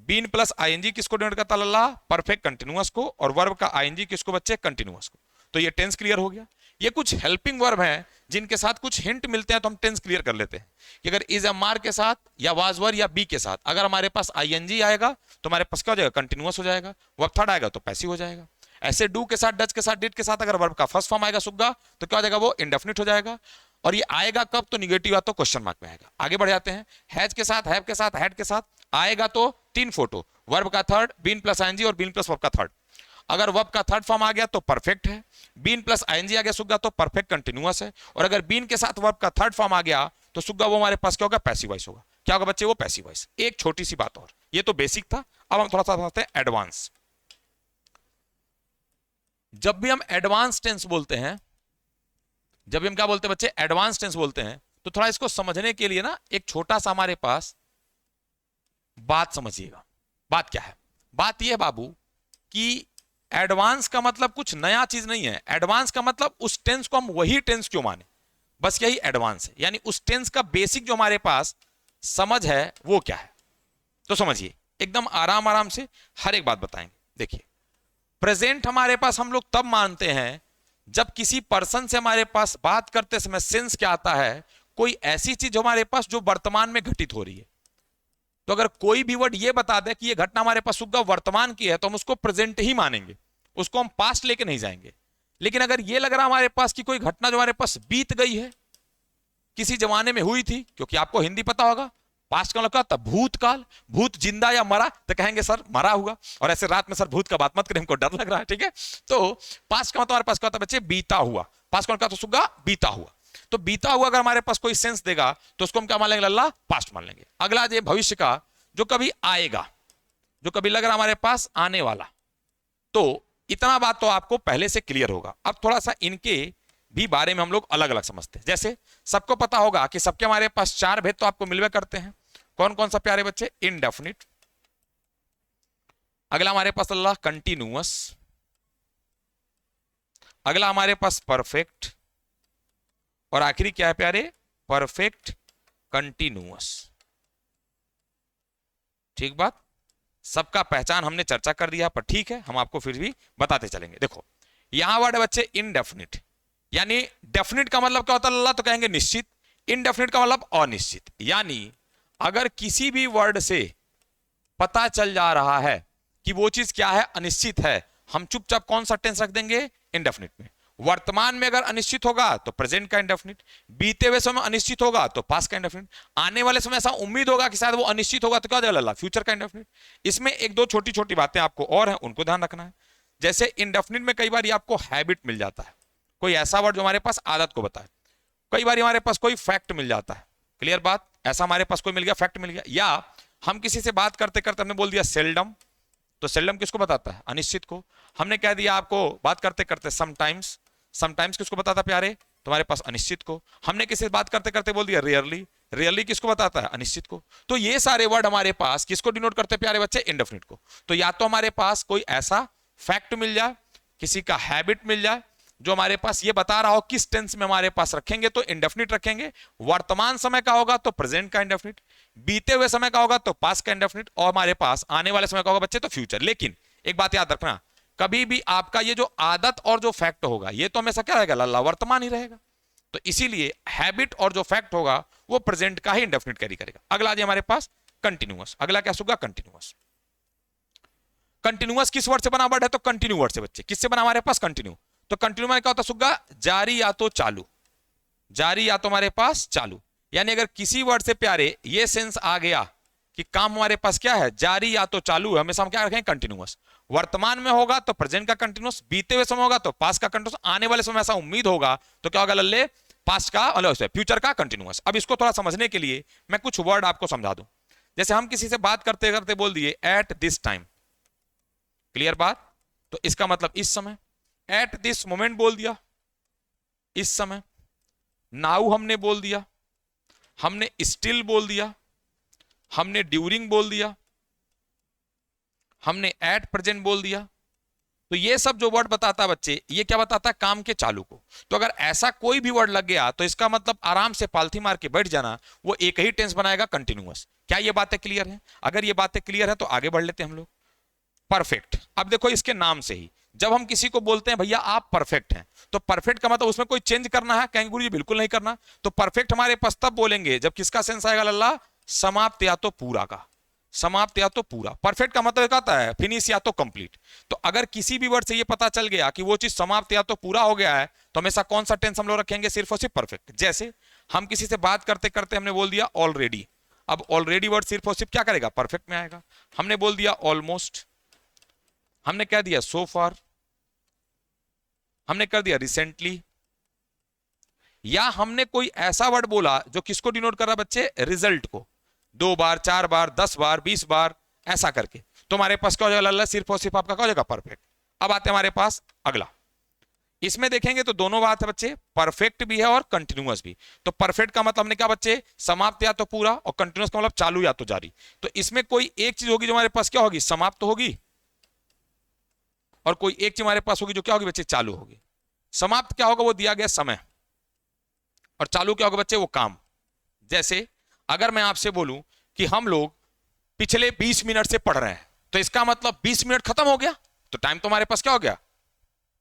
बीन प्लस आईएनजी किसको डिनोट करता लल्ला, परफेक्ट कंटिन्यूअस को। और वर्ब का आईएनजी किसको बच्चे, कंटिन्यूअस को। तो ये टेंस क्लियर हो गया। ये कुछ हेल्पिंग वर्ब हैं जिनके साथ कुछ हिंट मिलते हैं तो हम टेंस क्लियर कर लेते हैं कि अगर इज एम आर के साथ या वाज वर या बी के साथ अगर हमारे पास आईएनजी आएगा तो हमारे पास क्या हो जाएगा, कंटिन्यूअस हो जाएगा। वर्ब थर्ड आएगा तो पैसिव हो जाएगा। ऐसे डू के साथ, डज के साथ, डिड के साथ अगर वर्ब का फर्स्ट फॉर्म आएगा सुग्गा तो क्या हो जाएगा, वो इंडेफिनिट हो जाएगा। और ये आएगा कब, तो निगेटिव या तो क्वेश्चन मार्क में आएगा। आगे बढ़ जाते हैं, हैज के साथ, हैव के साथ, हैड के साथ आएगा तो तीन फोटो, वर्ब का थर्ड, बीन प्लस आईएनजी और बीन प्लस वर्ब का थर्ड। अगर वर्ब का थर्ड फॉर्म आ गया तो परफेक्ट है, बीन प्लस आईएनजी आ गया सुग्गा तो परफेक्ट कंटिन्यूअस है। और अगर बीन के साथ वर्ब का थर्ड फॉर्म आ गया तो सुग्गा वो हमारे पास क्या होगा, पैसिव वॉइस होगा। क्या होगा बच्चे, वो पैसिव वॉइस। एक छोटी सी बात और, ये तो बेसिक था, अब हम थोड़ा सा समझते हैं एडवांस। जब भी हम एडवांस टेंस बोलते हैं, जब भी हम क्या बोलते हैं बच्चे, एडवांस टेंस बोलते हैं, तो थोड़ा इसको समझने के लिए ना एक छोटा सा हमारे पास बात समझिएगा। बात क्या है, बात यह है बाबू कि एडवांस का मतलब कुछ नया चीज नहीं है। एडवांस का मतलब उस टेंस को हम वही टेंस क्यों माने, बस यही एडवांस है। यानी उस टेंस का बेसिक जो हमारे पास समझ है वो क्या है। तो समझिए, एकदम आराम आराम से हर एक बात बताएंगे। देखिए, प्रेजेंट हमारे पास हम लोग तब मानते हैं जब किसी पर्सन से हमारे पास बात करते समय सेंस क्या आता है, कोई ऐसी चीज हमारे पास जो वर्तमान में घटित हो रही है। तो अगर कोई भी वर्ड ये बता दे कि ये घटना हमारे पास सुग्गा वर्तमान की है तो हम उसको प्रेजेंट ही मानेंगे, उसको हम पास्ट लेके नहीं जाएंगे। लेकिन अगर ये लग रहा हमारे पास कि कोई घटना जो हमारे पास बीत गई है, किसी जमाने में हुई थी, क्योंकि आपको हिंदी पता होगा, पास्ट का मतलब था भूतकाल। भूत जिंदा या मरा तो कहेंगे सर मरा हुआ, और ऐसे रात में सर भूत का बात मत करें, हमको डर लग रहा है, ठीक है। तो पास्ट का मतलब हमारे पास क्या होता है बच्चे, बीता हुआ। पास्ट का मतलब सुग्गा बीता हुआ। तो बीता हुआ अगर हमारे पास कोई सेंस देगा तो उसको हम क्या मान लेंगे लल्ला, पास्ट मान लेंगे। अगला ये भविष्य का जो कभी आएगा, जो कभी लग रहा हमारे पास आने वाला। तो इतना बात तो आपको पहले से क्लियर होगा। अब थोड़ा सा इनके भी बारे में हम लोग अलग अलग समझते हैं। जैसे सबको पता होगा कि सबके हमारे पास चार भेद तो आपको मिलवे करते हैं। कौन कौन सा प्यारे बच्चे, इनडेफिनिट, अगला हमारे पास अल्लाह कंटिन्यूअस, अगला हमारे पास परफेक्ट, और आखिरी क्या है प्यारे, परफेक्ट कंटिन्यूअस। ठीक बात, सबका पहचान हमने चर्चा कर दिया, पर ठीक है हम आपको फिर भी बताते चलेंगे। देखो यहां वर्ड है बच्चे इनडेफिनिट, यानी डेफिनिट का मतलब क्या होता है अल्लाह, तो कहेंगे निश्चित। इनडेफिनिट का मतलब अनिश्चित। यानी अगर किसी भी वर्ड से पता चल जा रहा है कि वो चीज क्या है, अनिश्चित है, हम चुपचाप कौन सा टेंस रख देंगे, इनडेफिनिट में। वर्तमान में अगर अनिश्चित होगा तो प्रेजेंट का इंडेफिनिट, बीते हुए समय अनिश्चित होगा तो पास्ट का इंडेफिनिट, आने वाले समय ऐसा उम्मीद होगा कि शायद वो अनिश्चित होगा तो क्या हो जाएगा, फ्यूचर का इंडेफिनिट। इसमें एक दो छोटी छोटी बातें आपको और हैं, उनको ध्यान रखना है। जैसे इंडेफिनिट में कई बार ये आपको हैबिट मिल जाता है, कोई ऐसा वर्ड जो हमारे पास आदत को बताए। कई बार हमारे पास कोई फैक्ट मिल जाता है, क्लियर बात, ऐसा हमारे पास कोई मिल गया, फैक्ट मिल गया। या हम किसी से बात करते करते हमने बोल दिया सेल्डम, तो सेल्डम किसको बताता है, अनिश्चित को। हमने कह दिया आपको बात करते करते समटाइम्स, समटाइम्स किसको बताता है प्यारे, तुम्हारे पास अनिश्चित को। हमने किसी से बात करते करते बोल दिया रियरली, रियरली किसको बताता है, अनिश्चित को। तो ये सारे वर्ड हमारे पास किसको डिनोट करते हैं प्यारे बच्चे, इंडेफिनिट को। तो या तो हमारे पास कोई ऐसा फैक्ट मिल जाए, किसी का हैबिट मिल जाए जो हमारे पास ये बता रहा हो किस टेंस में हमारे पास रखेंगे तो इंडेफिनिट रखेंगे, वर्तमान समय का होगा तो प्रेजेंट का इंडेफिनिट, बीते हुए समय का होगा तो पास्ट का इंडेफिनिट, और हमारे पास आने वाले समय का होगा बच्चे तो फ्यूचर। लेकिन एक बात याद रखना, कभी भी आपका ये जो आदत और जो फैक्ट होगा ये तो हमेशा क्या रहेगा लल्ला, वर्तमान ही रहेगा। तो इसीलिए हैबिट और जो फैक्ट होगा वो प्रेजेंट का ही इंडेफिनिट कैरी करेगा। अगला जी हमारे पास कंटिन्यूअस, अगला क्या होगा, कंटिन्यूअस। कंटिन्यूअस किस वर्ड से बना वर्ड है, तो कंटिन्यू वर्ड से बच्चे। किससे बना हमारे पास, कंटिन्यू। तो कंटिन्यू में क्या होता है सुग्गा? जारी या तो चालू, जारी या तो हमारे पास चालू। यानी अगर किसी वर्ड से प्यारे ये सेंस आ गया कि काम हमारे पास क्या है, जारी या तो चालू है, हमेशा हम क्या रखेंगे? कंटिन्यूअस। वर्तमान में होगा तो प्रेजेंट का कंटिन्यूअस, बीते हुए समय होगा तो पास्ट का कंटिन्यूअस, आने वाले समय ऐसा उम्मीद होगा तो क्या होगा लल्ले? पास्ट का, फ्यूचर का कंटिन्यूअस। अब इसको थोड़ा समझने के लिए मैं कुछ वर्ड आपको समझा दूं। जैसे हम किसी से बात करते करते बोल दिए एट दिस टाइम, क्लियर बात? तो इसका मतलब इस समय, एट दिस मोमेंट बोल दिया, इस समय। नाउ हमने बोल दिया, हमने स्टिल बोल दिया, हमने ड्यूरिंग बोल दिया, हमने एट प्रेजेंट बोल दिया। तो ये सब जो वर्ड बताता है बच्चे, ये क्या बताता है? काम के चालू को। तो अगर ऐसा कोई भी वर्ड लग गया तो इसका मतलब आराम से पालथी मार के बैठ जाना, वो एक ही टेंस बनाएगा, कंटिन्यूअस। क्या ये बातें क्लियर है? अगर ये बातें क्लियर है तो आगे बढ़ लेते हैं हम लोग। परफेक्ट। अब देखो इसके नाम से ही जब हम किसी को बोलते हैं भैया आप परफेक्ट हैं, तो परफेक्ट का मतलब उसमें कोई चेंज करना है? कहेंगे गुरु जी बिल्कुल नहीं करना। तो परफेक्ट हमारे पास तब बोलेंगे जब किसका सेंस आएगा लल्ला? समाप्त या तो पूरा का। समाप्त या तो पूरा। परफेक्ट का मतलब कहता है फिनिश या तो कंप्लीट। तो अगर किसी भी वर्ड से ये पता चल गया कि वो चीज समाप्त या तो पूरा हो गया है, तो हमेशा कौन सा टेंस हम लोग रखेंगे? सिर्फ और सिर्फ परफेक्ट। जैसे हम किसी से बात करते करते हमने बोल दिया ऑलरेडी, अब ऑलरेडी वर्ड सिर्फ और सिर्फ क्या करेगा? परफेक्ट में आएगा। हमने बोल दिया ऑलमोस्ट, हमने कह दिया सो फार, हमने कर दिया रिसेंटली, या हमने कोई ऐसा वर्ड बोला जो किसको डिनोट कर रहा है बच्चे? रिजल्ट को। 2 बार, 4 बार, 10 बार, 20 बार ऐसा करके, तो हमारे पास क्या हो जाएगा लल्ला? सिर्फ और सिर्फ आपका क्या हो जाएगा? परफेक्ट। अब आते हैं हमारे पास अगला। इसमें देखेंगे तो दोनों बात है बच्चे, परफेक्ट भी है और कंटिन्यूअस भी। तो परफेक्ट का मतलब हमने क्या बच्चे? समाप्त या तो पूरा, और कंटिन्यूअस का मतलब चालू या तो जारी। तो इसमें कोई एक चीज होगी जो हमारे पास क्या होगी? समाप्त होगी, और कोई एक चीज हमारे पास होगी जो क्या होगी बच्चे? चालू होगी। समाप्त क्या होगा? वो दिया गया समय। और चालू क्या होगा बच्चे? वो काम। जैसे अगर मैं आपसे बोलूं कि हम लोग पिछले 20 मिनट से पढ़ रहे हैं, तो इसका मतलब 20 मिनट खत्म हो गया, तो टाइम तो हमारे पास क्या हो गया?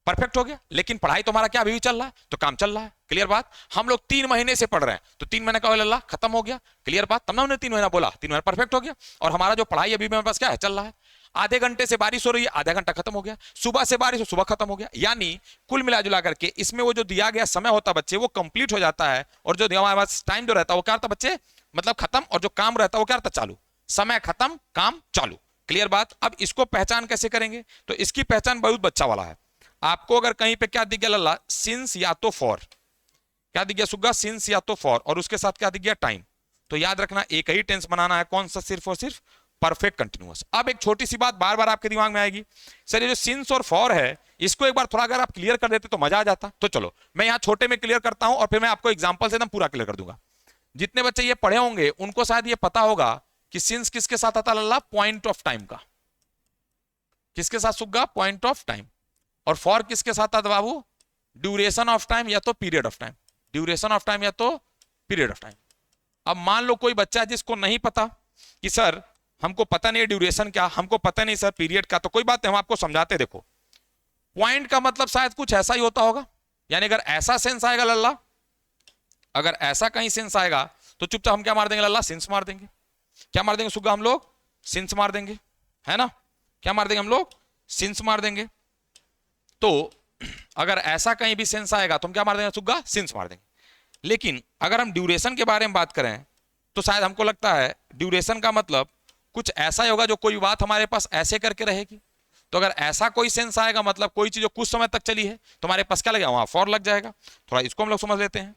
परफेक्ट हो गया। लेकिन पढ़ाई तो हमारा क्या अभी भी चल रहा है, तो काम चल रहा है। क्लियर बात? हम लोग 3 महीने से पढ़ रहे हैं, तो 3 महीने का लल्ला खत्म हो गया। क्लियर बात? तब ना हमने 3 महीना बोला, 3 महीना परफेक्ट हो गया। और हमारा जो पढ़ाई अभी हमारे पास क्या है? चल रहा है। आधे घंटे से बारिश हो रही है, आधा घंटा खत्म हो गया। सुबह से बारिश हो, सुबह खत्म हो गया। यानी कुल मिला जुला करके इसमें वो जो दिया गया समय होता है बच्चे, वो कंप्लीट हो जाता है, और जो हमारे पास टाइम जो रहता है वो क्या रहता है बच्चे? मतलब खत्म। और जो काम रहता है वो क्या रहता है? चालू। समय खत्म, काम चालू। क्लियर बात? अब इसको पहचान कैसे करेंगे? तो इसकी पहचान बहुत बच्चा वाला है। आपको अगर कहीं पे क्या दिख गया लल्ला? सिंस या तो फॉर, क्या दिख गया सुग्गा? सिंस या तो फॉर, और उसके साथ क्या दिख गया? टाइम। तो याद रखना एक ही टेंस बनाना है, कौन सा? सिर्फ और सिर्फ परफेक्ट कंटिन्यूअस। अब एक छोटी सी बात बार बार आपके दिमाग में आएगी, सर ये जो सिंस और फॉर है, इसको एक बार थोड़ा अगर आप क्लियर कर देते तो मजा आ जाता। तो चलो मैं यहां छोटे में क्लियर करता हूं, और फिर मैं आपको एग्जांपल से एकदम पूरा क्लियर कर दूंगा। जितने बच्चे ये पढ़े होंगे उनको शायद ये पता होगा कि सिंस किसके साथ आता लल्ला? पॉइंट ऑफ टाइम का। किसके साथ सुग्गा? Point of time. और फॉर किसके साथ आता बाबू? ड्यूरेशन ऑफ टाइम या तो period of time. Duration of time या तो पीरियड ऑफ टाइम। अब मान लो कोई बच्चा जिसको नहीं पता कि सर हमको पता नहीं है ड्यूरेशन क्या, हमको पता नहीं सर पीरियड का, तो कोई बात नहीं, हम आपको समझाते। देखो पॉइंट का मतलब शायद कुछ ऐसा ही होता होगा। यानी अगर ऐसा सेंस आएगा लल्ला, अगर ऐसा कहीं सेंस आएगा तो चुपचाप हम क्या मार देंगे लल्ला? सिंस मार देंगे। क्या मार देंगे सुग्गा? हम लोग सिंस मार देंगे, है ना? क्या मार देंगे हम लोग? सिंस मार देंगे। तो अगर ऐसा कहीं भी सेंस आएगा तो हम क्या मार देंगे सुग्गा? सिंस मार देंगे। लेकिन अगर हम ड्यूरेशन के बारे में बात करें तो शायद हमको लगता है ड्यूरेशन का मतलब कुछ ऐसा ही होगा जो कोई बात हमारे पास ऐसे करके रहेगी। तो अगर ऐसा कोई सेंस आएगा मतलब कोई चीज जो कुछ समय तक चली है, तो हमारे पास क्या लगेगा? वहां फॉर लग जाएगा। थोड़ा इसको हम लोग समझ लेते हैं।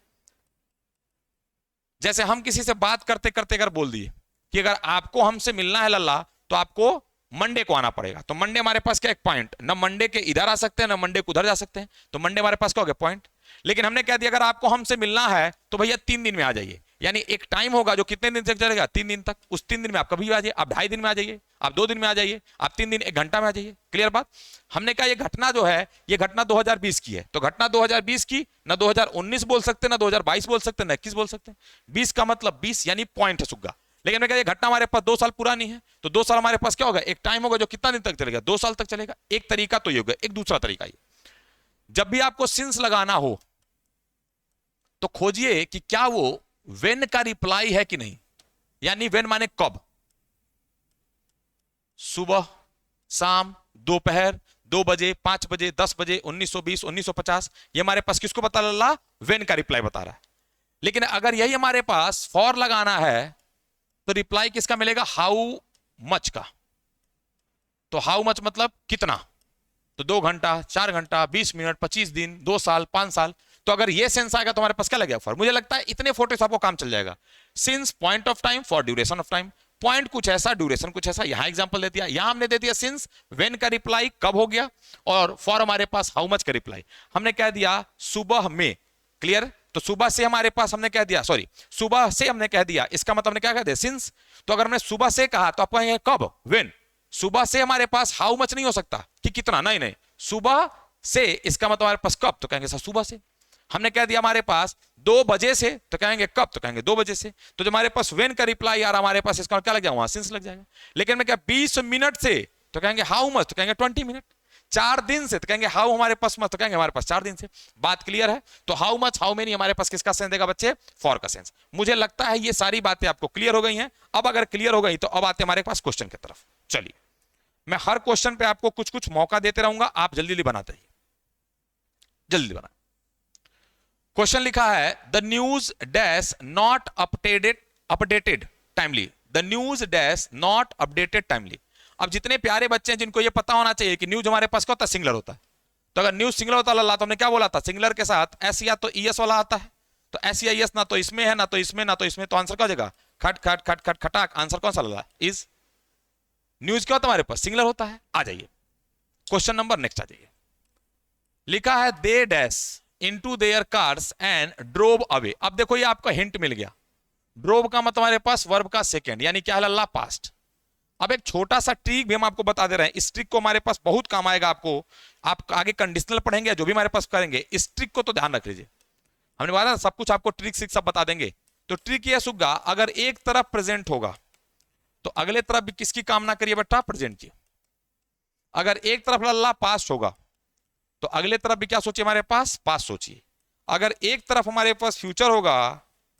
जैसे हम किसी से बात करते करते अगर बोल दिए कि अगर आपको हमसे मिलना है लल्ला तो आपको मंडे को आना पड़ेगा, तो मंडे हमारे पास क्या? एक पॉइंट। ना मंडे के इधर आ सकते हैं ना मंडे को उधर जा सकते हैं, तो मंडे हमारे पास क्या हो गया? पॉइंट। लेकिन हमने कह दिया अगर आपको हमसे मिलना है तो भैया 3 दिन में आ जाइए। यानी एक टाइम होगा जो कितने दिन तक चलेगा? 3 दिन तक। उस 3 दिन में आप कभी भी आ जाइए, आप 2.5 दिन में आ जाइए, आप 2 दिन में आ जाइए, आप 3 दिन 1 घंटा में आ जाइए। क्लियर बात? हमने कहा ये घटना जो है ये घटना 2020 की है, तो घटना 2020 की, ना 2019 बोल सकते, ना 2022 बोल सकते, ना 21 बोल सकते। 20 का मतलब 20 यानी पॉइंट है सुग्गा। लेकिन हमने कहा ये घटना हमारे पास 2 साल पुरानी है, तो 2 साल हमारे पास क्या होगा? एक टाइम होगा जो कितना दिन तक चलेगा? 2 साल तक चलेगा। एक तरीका तो ये होगा। एक दूसरा तरीका ये, जब भी आपको सिंस लगाना हो तो खोजिए कि क्या वो वेन का रिप्लाई है कि नहीं। यानी वेन माने कब? सुबह, शाम, दोपहर, 2 बजे, 5 बजे, 10 बजे, 1920, 1950, ये हमारे पास किसको बता रहा, वेन का रिप्लाई बता रहा है। लेकिन अगर यही हमारे पास फॉर लगाना है तो रिप्लाई किसका मिलेगा, हाउ मच का। तो हाउ मच मतलब कितना, तो 2 घंटा, 4 घंटा, 20 मिनट, 25 दिन, 2 साल, 5 साल। तो अगर ये सेंस आएगा तो हमारे पास क्या लगेगा, फॉर। मुझे लगता है इतने फोटो से आपको काम चल जाएगा। Since point of time for duration of time, point कुछ ऐसा, ड्यूरेशन कुछ ऐसा। यहां एग्जांपल दे दिया, यहां हमने दे दिया सिंस, व्हेन का रिप्लाई कब हो गया, और फॉर हमारे पास हाउ मच का रिप्लाई। हमने कह दिया सुबह में, क्लियर। तो सुबह से हमारे पास हमने कह दिया, सॉरी, सुबह से हमने कह दिया, इसका मतलब हमने क्या कह दिया, सिंस। तो अगर हमने सुबह से कहा तो आप कहेंगे कब, व्हेन। सुबह से हमारे पास हाउ मच नहीं हो सकता कि कितना, नहीं नहीं, सुबह से इसका मतलब हमारे पास कब, तो कहेंगे सर सुबह से। हमने कह दिया हमारे पास 2 बजे से, तो कहेंगे कब, तो कहेंगे 2 बजे से। तो जो हमारे पास वेन का रिप्लाई यार हमारे पास, इसका क्या लग जाएगा, वहां सिंस लग जाएगा। लेकिन मैं क्या 20 मिनट से, तो कहेंगे हाउ मच, तो कहेंगे 20 मिनट। 4 दिन से, तो कहेंगे हाउ हमारे पास मच, तो कहेंगे हमारे पास 4 दिन से। बात क्लियर है। तो हाउ मच, हाउ मेनी हमारे पास किसका सेंस देगा बच्चे, फॉर का सेंस। मुझे लगता है ये सारी बातें आपको क्लियर हो गई हैं। अब अगर क्लियर हो गई तो अब आते हमारे पास क्वेश्चन की तरफ। चलिए, मैं हर क्वेश्चन पे आपको कुछ कुछ मौका देते रहूंगा, आप जल्दी जल्दी बनाते रहिए, जल्दी बना। क्वेश्चन लिखा है the news dash not updated timely, the news dash not updated timely. अब जितने प्यारे बच्चे हैं जिनको ये पता होना चाहिए कि न्यूज हमारे पास क्या होता है, सिंगुलर होता है। तो अगर न्यूज सिंगुलर होता है तो हमने क्या बोला था, सिंगुलर के साथ एस या तो ईएस वाला आता है। तो एस या ईएस ना तो इसमें है, ना तो इसमें, ना तो इसमें, तो आंसर क्या हो जाएगा, खट खट खट खट खटाक। आंसर कौन सा लगा, इज। न्यूज क्या होता है हमारे पास, सिंगुलर होता है। आ जाइए क्वेश्चन नंबर नेक्स्ट, आ जाइए। लिखा है they dash into their cars and drove away. अब देखो ये आपका हिंट मिल गया। ड्रोव का मतलब हमारे पास वर्ब का सेकंड, यानी क्या है, लल्ला पास्ट। अब एक छोटा सा ट्रिक भी हम आपको बता दे रहे हैं, इस ट्रिक को हमारे पास बहुत काम आएगा आपको। आप आगे कंडीशनल पढ़ेंगे, जो भी हमारे पास करेंगे, इस ट्रिक को तो ध्यान रख लीजिए। हमने बोला सब कुछ आपको ट्रिक सिक सब बता देंगे। तो ट्रिक ये सुग्गा, अगर एक तरफ प्रेजेंट होगा तो अगले तरफ भी किसकी कामना करिए बेटा, प्रेजेंट की। अगर एक तरफ लल्ला पास्ट होगा तो अगले तरफ भी क्या सोचिए, हमारे पास पास्ट सोचिए। अगर एक तरफ हमारे पास फ्यूचर होगा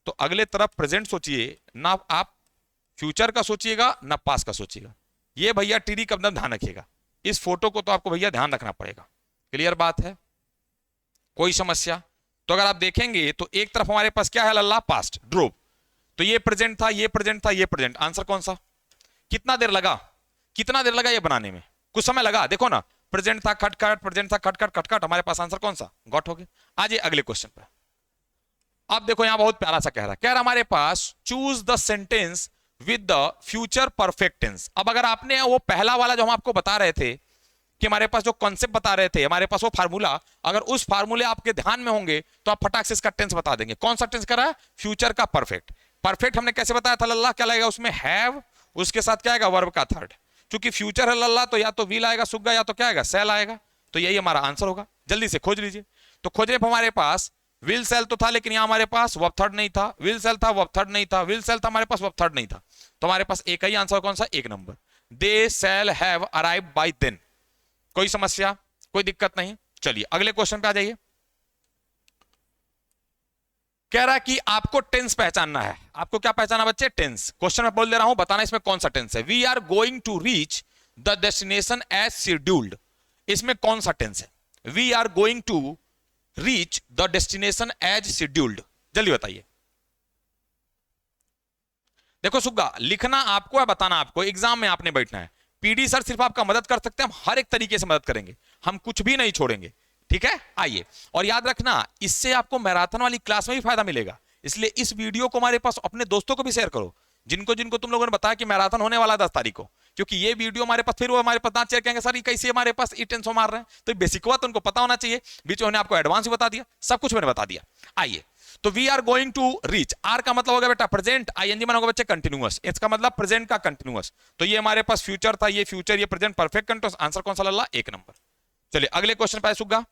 तो अगले तरफ प्रेजेंट सोचिए। ना आप फ्यूचर का सोचिएगा ना पास्ट का सोचिएगा। ये भैया टीडी का ध्यान रखिएगा। इस फोटो को तो आपको भैया ध्यान रखना पड़ेगा। क्लियर बात है, कोई समस्या। तो अगर आप देखेंगे तो एक तरफ हमारे पास क्या है, लल्ला पास्ट ड्रोव। तो ये प्रेजेंट था, ये प्रेजेंट था, ये प्रेजेंट। आंसर कौन सा, कितना देर लगा, कितना देर लगा ये बनाने में, कुछ समय लगा। देखो ना, प्रेजेंट था खटखट, प्रेजेंट था खटखट खटखट, हमारे पास आंसर कौन सा, गॉट हो गया। आज अगले क्वेश्चन पे। अब देखो यहां बहुत प्यारा सा कह रहा है हमारे पास choose the sentence with the future perfect tense. अब अगर आपने वो पहला वाला जो हम आपको बता रहे थे कि हमारे पास जो कॉन्सेप्ट बता रहे थे, हमारे पास वो फार्मूला, अगर उस फार्मूले आपके ध्यान में होंगे तो आप फटाक से इसका टेंस बता देंगे। कौन सा टेंस कर रहा है, फ्यूचर का परफेक्ट। परफेक्ट हमने कैसे बताया था, लल्ला क्या लगेगा उसमें, हैव, उसके साथ क्या आएगा, वर्ब का थर्ड। क्योंकि फ्यूचर है लल्ला तो या तो विल आएगा सुग्गा, या तो क्या आएगा, सेल आएगा। तो यही हमारा आंसर होगा। जल्दी से खोज लीजिए। तो खोजने पर हमारे पास विल सेल तो था, लेकिन यहां हमारे पास वर्ब थर्ड नहीं था। विल सेल था, वर्ब थर्ड नहीं था। विल सेल था, हमारे पास वर्ब थर्ड नहीं था। तो हमारे पास एक ही आंसर, कौन सा, 1 number, they shall have arrived by then. कोई समस्या, कोई दिक्कत नहीं। चलिए अगले क्वेश्चन पे आ जाइए। कह रहा है कि आपको टेंस पहचानना है। आपको क्या पहचाना बच्चे, टेंस। क्वेश्चन में बोल दे रहा हूं, बताना इसमें कौन सा टेंस है। We are going to reach the destination as scheduled. इसमें कौन सा टेंस है, we are going to reach the destination as scheduled. जल्दी बताइए। देखो सुग्गा, लिखना आपको है, बताना आपको। एग्जाम में आपने बैठना है। पीडी सर सिर्फ आपका मदद कर सकते हैं, हम हर एक तरीके से मदद करेंगे, हम कुछ भी नहीं छोड़ेंगे। ठीक है, आइए। और याद रखना, इससे आपको मैराथन वाली क्लास में भी फायदा मिलेगा। इसलिए इस वीडियो को हमारे पास अपने दोस्तों को भी शेयर करो, जिनको जिनको तुम लोगों ने बताया कि मैराथन होने वाला 10 तारीख को। क्योंकि ये वीडियो हमारे पास, फिर वो हमारे पास चेयर कहेंगे सर ये कैसे हमारे पास ई टेंस मार रहे हैं। तो बेसिक बात उनको पता होना चाहिए। बीच में उन्हें आपको एडवांस भी बता दिया, सब कुछ मैंने बता दिया। आइए, तो we are going to reach, are का मतलब होगा बेटा प्रेजेंट, आईएनजी बना होगा बच्चे कंटिन्यूअस। इसका मतलब प्रेजेंट का कंटिन्यूअस। तो ये हमारे पास फ्यूचर था, ये फ्यूचर, ये प्रेजेंट, परफेक्ट कंटिन्यूअस। आंसर कौन सा लल्ला, 1 नंबर। चलिए अगले क्वेश्चन पे सुग्गा।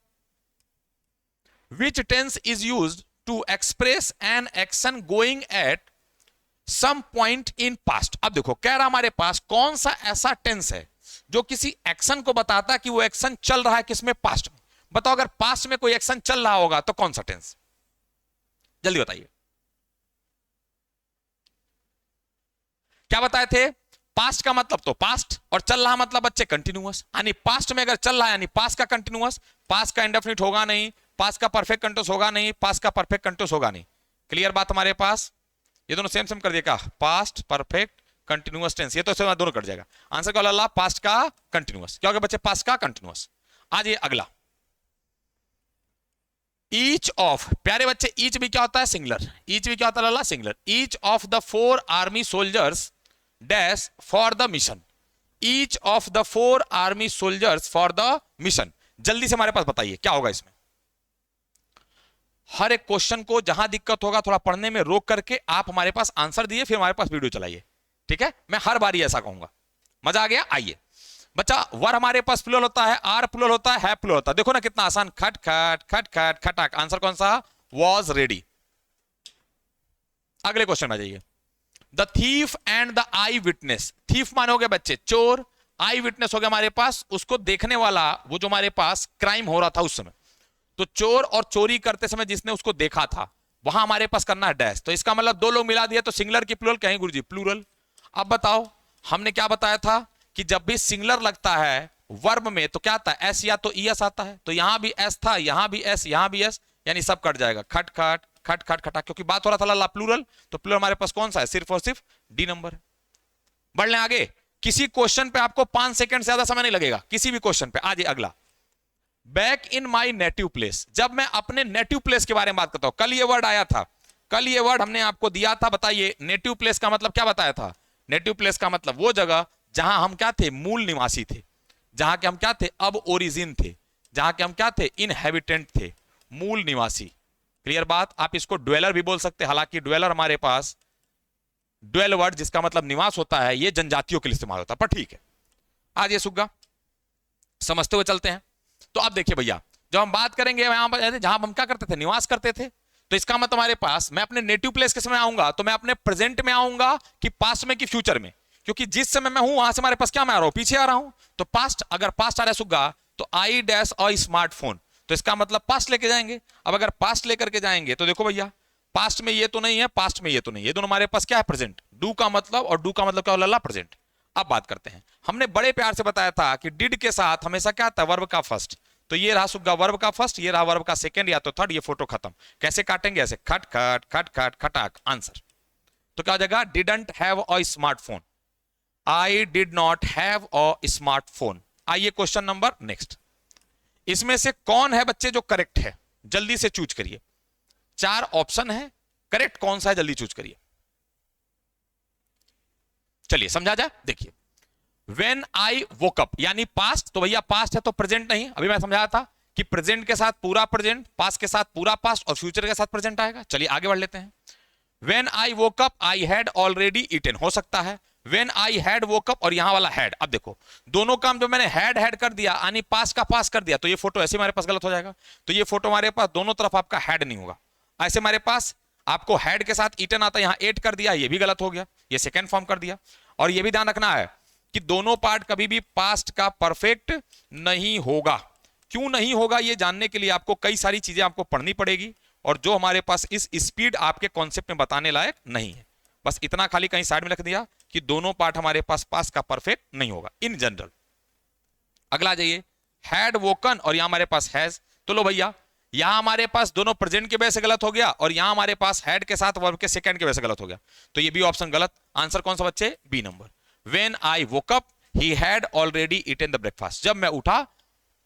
Which tense is used to express an action going at some point in past? अब देखो कह रहा हमारे पास कौन सा ऐसा टेंस है जो किसी एक्शन को बताता है कि वो एक्शन चल रहा है किसमें, पास्ट में। बताओ अगर पास्ट में कोई एक्शन चल रहा होगा तो कौन सा टेंस, जल्दी बताइए। क्या बताए थे, पास्ट का मतलब तो पास्ट, और चल रहा मतलब बच्चे कंटिन्यूअस, यानी पास्ट में अगर चल रहा है यानी पास्ट का कंटिन्यूअस, पास्ट का इंडेफिनिट होगा नहीं, पास्ट का परफेक्ट कंटिन्यूअस होगा नहीं, पास्ट का परफेक्ट कंटिन्यूअस होगा नहीं। क्लियर बात हमारे पास? ये दोनों सेम सेम कर दिया, पास्ट परफेक्ट कंटिन्यूअस टेंस, ये तो सेम दोनों कट जाएगा। आंसर क्या होगा? पास्ट का कंटिन्यूअस। क्या होगा बच्चे? पास्ट का कंटिन्यूअस। आज ये अगला, ईच ऑफ, प्यारे बच्चे ईच भी क्या होता है? सिंगुलर। ईच भी क्या होता है लल्ला? Singular. Each of the 4 army soldiers dash for the mission. Each of the 4 army soldiers for the mission. जल्दी से हमारे पास बताइए क्या होगा इसमें। हर एक क्वेश्चन को जहां दिक्कत होगा थोड़ा पढ़ने में रोक करके आप हमारे पास आंसर दिए, फिर हमारे पास वीडियो चलाइए, ठीक है? मैं हर बारी ऐसा कहूंगा। मजा आ गया? आइए बच्चा, वर हमारे पास प्लूरल होता है, आर प्लूरल होता है प्लूरल होता है। देखो ना कितना आसान, खट खट खट खट खटाक। आंसर कौन सा? Was ready. अगले क्वेश्चन में जाइए। The thief and the I witness. Thief माने हो गए बच्चे चोर, आई विटनेस हो गया हमारे पास उसको देखने वाला, वो जो हमारे पास क्राइम हो रहा था उस समय। तो चोर और चोरी करते समय जिसने उसको देखा था, वहां हमारे पास करना है डैश। तो इसका मतलब दो लोग मिला दिया, तो सिंगुलर की प्लूरल कहेंगे गुरुजी? प्लूरल। अब बताओ, हमने क्या बताया था कि जब भी सिंगुलर लगता है वर्ब में तो क्या आता है? एस या तो ईएस आता है। तो यहां भी एस था, यहां भी एस, यहां भी एस, यानी सब कट जाएगा। खट खट खट खट खटा, क्योंकि बात हो रहा था लल्ला प्लूरल, तो प्लूरल हमारे पास कौन सा है? सिर्फ और सिर्फ डी नंबर है। बढ़ लें आगे। किसी क्वेश्चन पे आपको 5 सेकंड से ज्यादा समय नहीं लगेगा, किसी भी क्वेश्चन पे। आज अगला, back in my native place. जब मैं अपने नेटिव प्लेस के बारे में बात करता हूं, कल ये वर्ड आया था, कल ये वर्ड हमने आपको दिया था। बताइए नेटिव प्लेस का मतलब क्या बताया था? नेटिव प्लेस का मतलब वो जगह जहां हम क्या थे? मूल निवासी थे, जहां के हम क्या थे? अब ओरिजिन थे, जहां के हम क्या थे? इनहेबिटेंट थे, मूल निवासी। क्लियर बात? आप इसको ड्वेलर भी बोल सकते हैं, हालांकि ड्वेलर हमारे पास ड्वेल वर्ड जिसका मतलब निवास होता है, ये जनजातियों के लिए इस्तेमाल होता है, पर ठीक है। आज ये सुग्गा समझते हुए चलते हैं। तो आप देखिए भैया, जब हम बात करेंगे यहां पर जहां हम क्या करते थे? निवास करते थे। तो इसका मतलब हमारे पास, मैं अपने नेटिव प्लेस के समय आऊंगा तो मैं अपने प्रेजेंट में आऊंगा कि पास्ट में कि फ्यूचर में? क्योंकि जिस समय मैं हूं वहां से हमारे पास क्या मैं आ रहा हूं? पीछे आ रहा हूं। तो पास्ट, अगर पास्ट आ रहा है सुग्गा, तो आई डैश और स्मार्टफोन, तो इसका मतलब पास्ट लेके जाएंगे। अब अगर पास्ट लेकर के जाएंगे तो देखो भैया, पास्ट में ये तो नहीं है, पास्ट में ये तो नहीं है, ये दोनों हमारे पास क्या है? प्रेजेंट। डू का मतलब, और डू का मतलब क्या होला? प्रेजेंट। अब बात करते हैं, हमने बड़े प्यार से बताया था कि डिड के साथ हमेशा क्या आता है? वर्ब का फर्स्ट। तो ये रहा सुग्गा वर्ब का फर्स्ट, ये रहा वर्ब का सेकंड या तो थर्ड, ये फोटो खत्म। कैसे काटेंगे? ऐसे खट खट खट खट खटाक। आंसर तो क्या हो जाएगा? Didn't have a smartphone. I did not have a smartphone. आइए क्वेश्चन नंबर नेक्स्ट। इसमें से कौन है बच्चे जो करेक्ट है? जल्दी से चूज करिए। 4 ऑप्शन है, करेक्ट कौन सा है? जल्दी चूज करिए। चलिए समझा जाए। देखिए, When I woke up, यानी पास्ट, तो भैया पास्ट है तो प्रेजेंट नहीं। अभी मैं समझाया था कि प्रेजेंट के साथ पूरा प्रेजेंट, पास्ट के साथ पूरा पास्ट, और फ्यूचर के साथ प्रेजेंट आएगा। चलिए आगे बढ़ लेते हैं। When I woke up, I had already eaten, हो सकता है When I had woke up, और यहां वाला had। अब देखो, दोनों काम जो मैंने had कर दिया, यानी पास्ट का पास कर दिया, तो ये फोटो ऐसे हमारे पास गलत हो जाएगा। तो ये फोटो हमारे पास दोनों तरफ आपका had नहीं होगा। ऐसे हमारे पास आपको had के साथ eaten आता है, यहां ate कर दिया, ये भी गलत हो गया, ये सेकेंड फॉर्म कर दिया। और ये भी ध्यान रखना है कि दोनों पार्ट कभी भी पास्ट का परफेक्ट नहीं होगा। क्यों नहीं होगा ये जानने के लिए आपको कई सारी चीजें आपको पढ़नी पड़ेगी, और जो हमारे पास इस स्पीड आपके कॉन्सेप्ट में बताने लायक नहीं है। बस इतना खाली कहीं साइड में रख दिया कि दोनों पार्ट हमारे पास पास्ट का परफेक्ट नहीं होगा इन जनरल। अगला जाइए, हैड वोकन, और यहां हमारे पास हैज। तो लो भैया, यहां हमारे पास दोनों प्रेजेंट के वजह से गलत हो गया, और यहां हमारे पास हैड के साथ वर्ब के सेकंड के वजह से गलत हो गया। तो ये भी ऑप्शन गलत। आंसर कौन सा बच्चे? B number. When I woke up, he had already eaten the breakfast. जब मैं उठा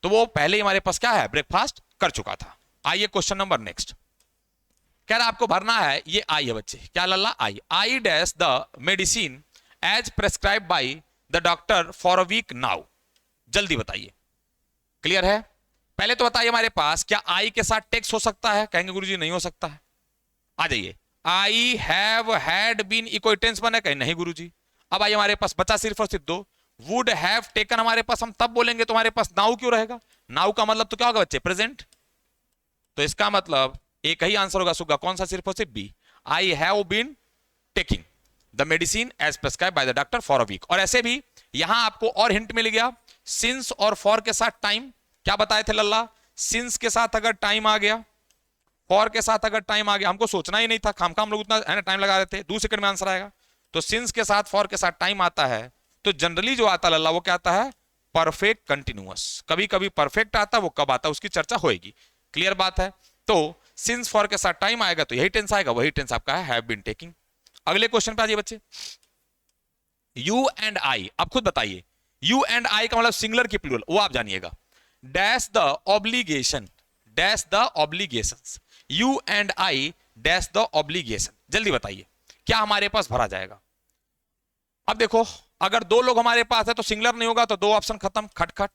तो वो पहले ही हमारे पास क्या है? ब्रेकफास्ट कर चुका था। आइए क्वेश्चन नंबर नेक्स्ट। कह रहा आपको भरना है, ये आई है बच्चे, क्या लल्ला? I dash the medicine as prescribe by the doctor for a week now. जल्दी बताइए। क्लियर है? पहले तो बताइए हमारे पास क्या आई के साथ टेक्स्ट हो सकता है? कहेंगे गुरुजी नहीं हो सकता है। आ जाइए, I have had been equal tense बना? कहें नहीं गुरुजी। अब आइए हमारे पास बचा सिर्फ और सिर्फ 2। वुड हैव टेकन हमारे पास हम तब बोलेंगे तो हमारे पास नाउ क्यों रहेगा? नाउ का मतलब तो क्या होगा बच्चे? प्रेजेंट। तो इसका मतलब एक ही आंसर होगा सुग्गा, कौन सा? सिर्फ और सिर्फ B. I have been taking the medicine as prescribe by the doctor for a week. और ऐसे भी यहां आपको और हिंट मिल गया, सिंस और फॉर के साथ टाइम। क्या बताए थे लल्ला? सिंस के साथ अगर टाइम आ गया, फॉर के साथ अगर टाइम आ गया, हमको सोचना ही नहीं था, खामखा हम लोग उतना टाइम लगा रहे थे, 2 सेकंड में आंसर आएगा। तो सिंस के साथ फॉर के साथ टाइम आता है तो जनरली जो आता लल्ला वो क्या आता है, परफेक्ट कंटिन्यूअस। कभी कभी परफेक्ट आता, वो कब आता उसकी चर्चा होगी। क्लियर बात है। तो सिंस फॉर के साथ टाइम आएगा तो यही टेंस आएगा, वही टेंस आपका है हैव बीन टेकिंग। अगले क्वेश्चन पे आ जाइए बच्चे। यू एंड आई, आप खुद बताइए, यू एंड आई का मतलब सिंगुलर की प्लूरल, वो आप जानिएगा। Dash the obligation, dash the obligations, you and I dash the obligation, जल्दी बताइए क्या हमारे पास भरा जाएगा। अब देखो, अगर दो लोग हमारे पास है तो सिंगुलर नहीं होगा, तो दो ऑप्शन खत्म, खटखट।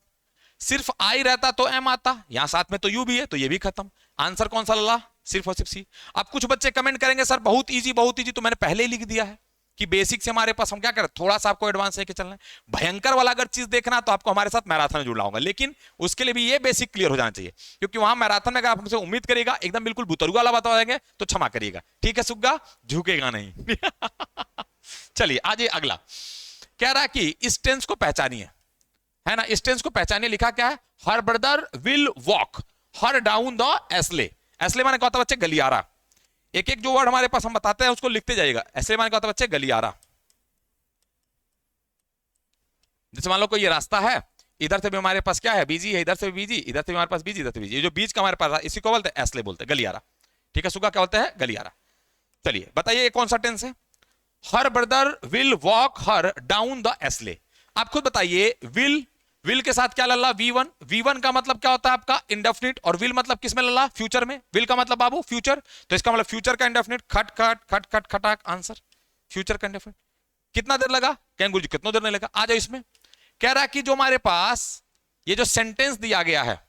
सिर्फ आई रहता तो एम आता, यहां साथ में तो यू भी है तो ये भी खत्म। आंसर कौन सा लल्ला, सिर्फ और सिर्फ सी। अब कुछ बच्चे कमेंट करेंगे सर बहुत इजी बहुत इजी, तो मैंने पहले ही लिख दिया है कि बेसिक से हमारे पास हम क्या करें, थोड़ा सा आपको एडवांस लेके चलना है। भयंकर वाला अगर चीज देखना तो आपको हमारे साथ मैराथन में जुड़ना होगा, लेकिन उसके लिए भी ये बेसिक क्लियर हो जाना चाहिए, क्योंकि वहां मैराथन में अगर आप हमसे उम्मीद करेगा एकदम बिल्कुल बुतरुआ वाला बताएंगे तो क्षमा करिएगा, ठीक है सुग्गा, झुकेगा नहीं। चलिए आज अगला कह रहा है कि इस टेंस को पहचानिए, है ना, इस टेंस को पहचानिए। लिखा क्या है, her brother will walk her down the Astley. Astley माने क्या होता है बच्चे, गलियारा। एक एक जो वर्ड हमारे पास हम बताते हैं उसको लिखते जाइएगा। एस्ले माने क्या होता है बच्चे, गलियारा। जैसे मान लो कोई ये रास्ता है, इधर से भी हमारे पास क्या है, बीजी है, इधर से भी बीजी, इधर से भी हमारे पास बीजी, इधर से बीजी, ये जो बीच का हमारे पास इसी को बोलते हैं एस्ले बोलते हैं, गलियारा। ठीक है सुगा, क्या बोलते हैं, गलियारा। चलिए बताइए ये कौन सा टेंस है, her brother will walk her down the Astley. आप खुद बताइए, विल, विल के साथ क्या लल्ला, V1, V1 का मतलब क्या होता है आपका, इंडेफिनिट, और विल मतलब किसमें लल्ला, फ्यूचर में। विल का मतलब बाबू फ्यूचर, तो इसका मतलब फ्यूचर का इंडेफिनिट, खट खट खट खट खटाक, आंसर फ्यूचर का इंडेफिनिट। कितना देर लगा, कहेंगे गुरुजी कितना देर नहीं लगा। आ जाओ इसमें, कह रहा है कि जो हमारे पास ये जो सेंटेंस दिया गया है,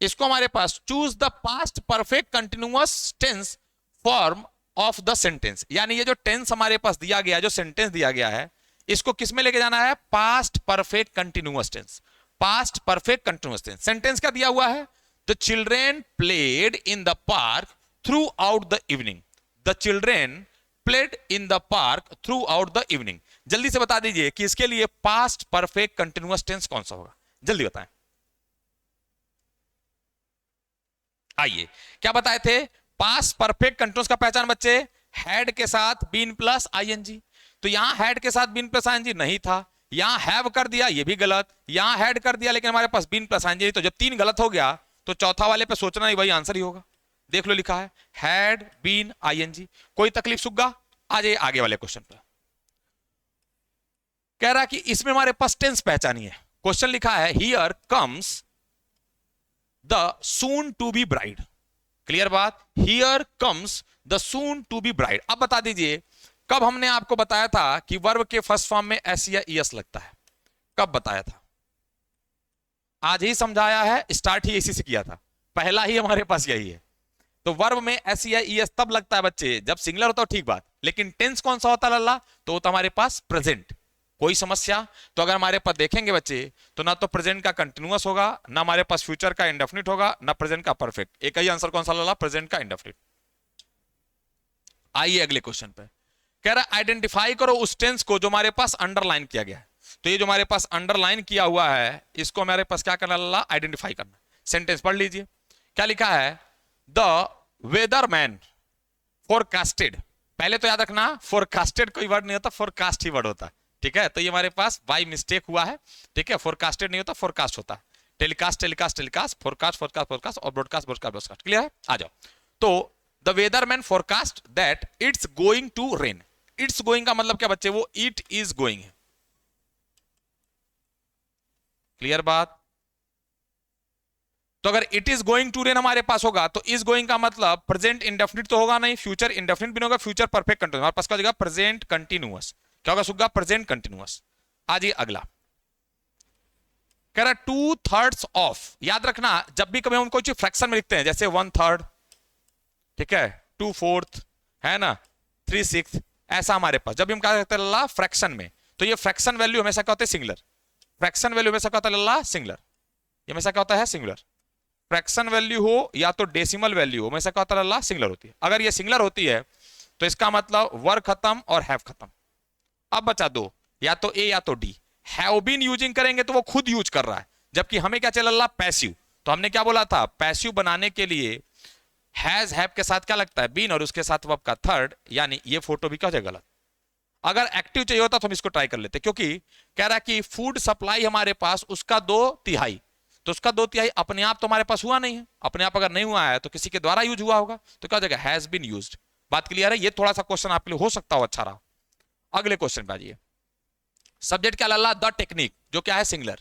इसको हमारे पास choose the past perfect continuous tense form of the sentence, यानी ये जो टेंस हमारे पास दिया गया, जो सेंटेंस दिया गया है, इसको किस में लेके जाना है, past perfect continuous tense. Past perfect continuous tense. Sentence क्या दिया हुआ है, the children played in the park throughout the evening. The children played in the park throughout the evening. जल्दी से बता दीजिए कि इसके लिए पास्ट परफेक्ट कंटिन्यूअस टेंस कौन सा होगा, जल्दी बताएं। आइए क्या बताए थे, पास्ट परफेक्ट कंटिन्यूअस का पहचान बच्चे, हैड के साथ बीन प्लस आईएनजी। तो यहां हैड के साथ बीन प्लस आईएनजी नहीं था, यहां हैव कर दिया, ये भी गलत, यहां हैड कर दिया लेकिन हमारे पास बीन प्लस आईएनजी। तो जब तीन गलत हो गया तो चौथा वाले पे सोचना नहीं, वही आंसर ही होगा। देख लो लिखा है हैड बीन आईएनजी। कोई तकलीफ सुग्गा, आ जाइए आगे वाले क्वेश्चन पर। कह रहा कि इसमें हमारे पास टेंस पहचानी है। क्वेश्चन लिखा है here comes the soon to be bride. Clear बात, here comes the soon to be bride. अब बता दीजिए कब हमने आपको बताया था कि वर्ब के फर्स्ट फॉर्म में एस या ईएस लगता है, कब बताया था, आज ही समझाया है, स्टार्ट ही इसी से किया था, पहला ही हमारे पास यही है। तो वर्ब में एस या ईएस तब लगता है बच्चे जब सिंगुलर होता है, ठीक बात, लेकिन टेंस कौन सा होता है लल्ला, तो होता हमारे पास प्रेजेंट। कोई समस्या, तो अगर हमारे पास देखेंगे बच्चे तो ना तो प्रेजेंट का कंटिन्यूअस होगा, ना हमारे पास फ्यूचर का इंडेफिनिट होगा, ना प्रेजेंट का परफेक्ट। एक ही आंसर कौन सा लल्ला, प्रेजेंट का इंडेफिनिट। आइए अगले क्वेश्चन पे, कह रहा है आइडेंटिफाई करो उस टेंस को जो हमारे पास अंडरलाइन किया गया है। तो ये जो हमारे पास अंडरलाइन किया हुआ है, इसको हमारे पास क्या करना लल्ला, आइडेंटिफाई करना। सेंटेंस पढ़ लीजिए, क्या लिखा है, द वेदरमैन फोरकास्टेड। पहले तो याद रखना फोरकास्टेड कोई वर्ड नहीं होता, फोरकास्ट ही वर्ड होता है, ठीक है। तो ये हमारे पास बाय मिस्टेक हुआ है, ठीक है। फोरकास्टेड नहीं होता, फोरकास्ट होता है। Telecast telecast telecast, forecast forecast forecast, और ब्रॉडकास्ट ब्रॉडकास्ट ब्रॉडकास्ट। क्लियर है, आ जाओ। तो the weatherman forecast that it's going to rain. It's going का मतलब क्या बच्चे, वो इट इज गोइंग है। क्लियर बात, तो अगर it is going to rain हमारे पास होगा तो इज गोइंग का मतलब प्रेजेंट इंडेफिनिट तो होगा नहीं, फ्यूचर इंडेफिनिट भी नहीं होगा, फ्यूचर परफेक्ट कंटिन्यूअस हमारे पास क्या हो जाएगा, प्रेजेंट कंटिन्यूअस। क्या होगा सुग्गा, प्रेजेंट कंटिन्यूअस। आ जाइए अगला, कह रहा 2/3 ऑफ। याद रखना जब भी कभी हम कोई चीज फ्रैक्शन में लिखते हैं, जैसे 1/3, ठीक है, 2/4 है ना, 3/6, ऐसा हमारे पास जब भी हम क्या करते हैं लल्ला फ्रैक्शन में, तो ये फ्रैक्शन वैल्यू हमेशा क्या होता है, सिंगुलर। फ्रैक्शन वैल्यू हमेशा क्या होता है लल्ला, सिंगुलर। ये हमेशा क्या होता है, सिंगुलर। फ्रैक्शन वैल्यू हो या तो डेसिमल वैल्यू हो, हमेशा क्या होता है लल्ला, सिंगुलर होती है। अगर ये सिंगुलर होती है तो इसका मतलब वर्ब खत्म और हैव खत्म। अब बचा दो, या तो ए या तो डी। हैव बीन यूजिंग करेंगे तो वो खुद यूज कर रहा है, जबकि हमें क्या चल रहा, पैसिव। तो हमने क्या बोला था, पैसिव बनाने के लिए हैज हैव के साथ क्या लगता है, बीन, और उसके साथ वर्ब का थर्ड, यानी ये फोटो भी क्या हो जाएगा गलत। अगर एक्टिव चाहिए होता तो हम इसको ट्राई कर लेते, क्योंकि कह रहा है कि फूड सप्लाई हमारे पास उसका 2/3, तो उसका 2/3 अपने आप तो हमारे पास हुआ नहीं है, अपने आप अगर नहीं हुआ है तो किसी के द्वारा यूज हुआ होगा, तो क्या हो जाएगा, हैज बीन यूज्ड। बात क्लियर है? ये थोड़ा सा क्वेश्चन आपके लिए हो सकता हो अच्छा रहा। अगले क्वेश्चन पे आइए। सब्जेक्ट क्या लल्ला, द टेक्निक, जो क्या है सिंगलर,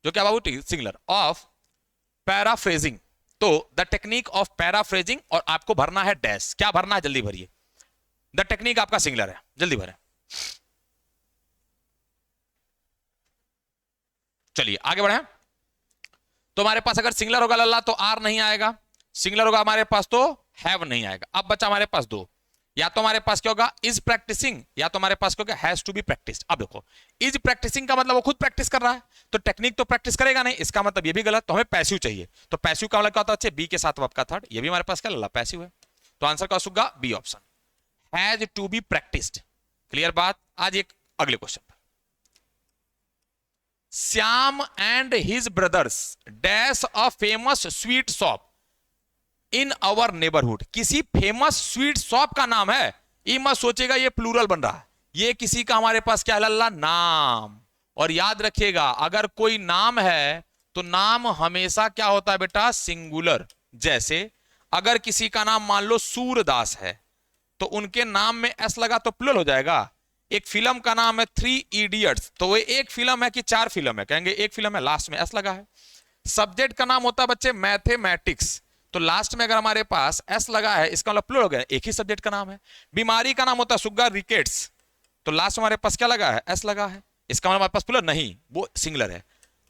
जो क्या बाबू सिंगलर ऑफ पैराफ्रेजिंग। तो द टेक्निक ऑफ पैराफ्रेजिंग, और आपको भरना है डैश, क्या भरना है जल्दी भरिए। द टेक्निक आपका सिंगलर है, जल्दी भरें। चलिए आगे बढ़े। तो हमारे पास अगर सिंगलर होगा लल्ला तो आर नहीं आएगा, सिंगलर होगा हमारे पास तो हैव नहीं आएगा। अब बचा हमारे पास दो, या तो हमारे पास क्या होगा इज प्रैक्टिसिंग, या तो हमारे पास क्या होगा हैज टू बी प्रैक्टिस्ड। अब देखो इज प्रैक्टिसिंग का मतलब वो खुद प्रैक्टिस कर रहा है, तो टेक्निक तो प्रैक्टिस करेगा नहीं, इसका मतलब ये भी गलत, तो हमें पैसिव चाहिए। तो पैसिव का मतलब क्या होता है, बी के साथ वर्ब का थर्ड, ये भी हमारे पास क्या लल्ला पैसिव है, तो आंसर क्या होगा B option, has to be practised. Clear बात। आज एक अगले क्वेश्चन पर, Shyam and his brothers dash a famous sweet shop in our neighbourhood. किसी फेमस स्वीट शॉप का नाम है, ये मत सोचेगा ये प्लूरल बन रहा है, ये किसी का हमारे पास क्या है लल्ला, नाम। और याद रखिएगा अगर कोई नाम है तो नाम हमेशा क्या होता है बेटा, सिंगुलर। जैसे अगर किसी का नाम मान लो सूरदास है तो उनके नाम में एस लगा तो प्लूरल हो जाएगा। एक फिल्म का नाम है 3 इडियट्स, तो वो एक फिल्म है कि 4 फिल्म है, कहेंगे एक फिल्म है, लास्ट में एस लगा है। सब्जेक्ट का नाम होता है बच्चे मैथमेटिक्स, तो लास्ट में अगर हमारे पास एस लगा है इसका मतलब प्लूरल हो गया, एक ही सब्जेक्ट का नाम है। बीमारी का नाम होता है सुग्गा रिकेट्स, तो लास्ट में हमारे पास क्या लगा है, एस लगा है, इसका मतलब हमारे पास प्लूरल नहीं, वो सिंगुलर है।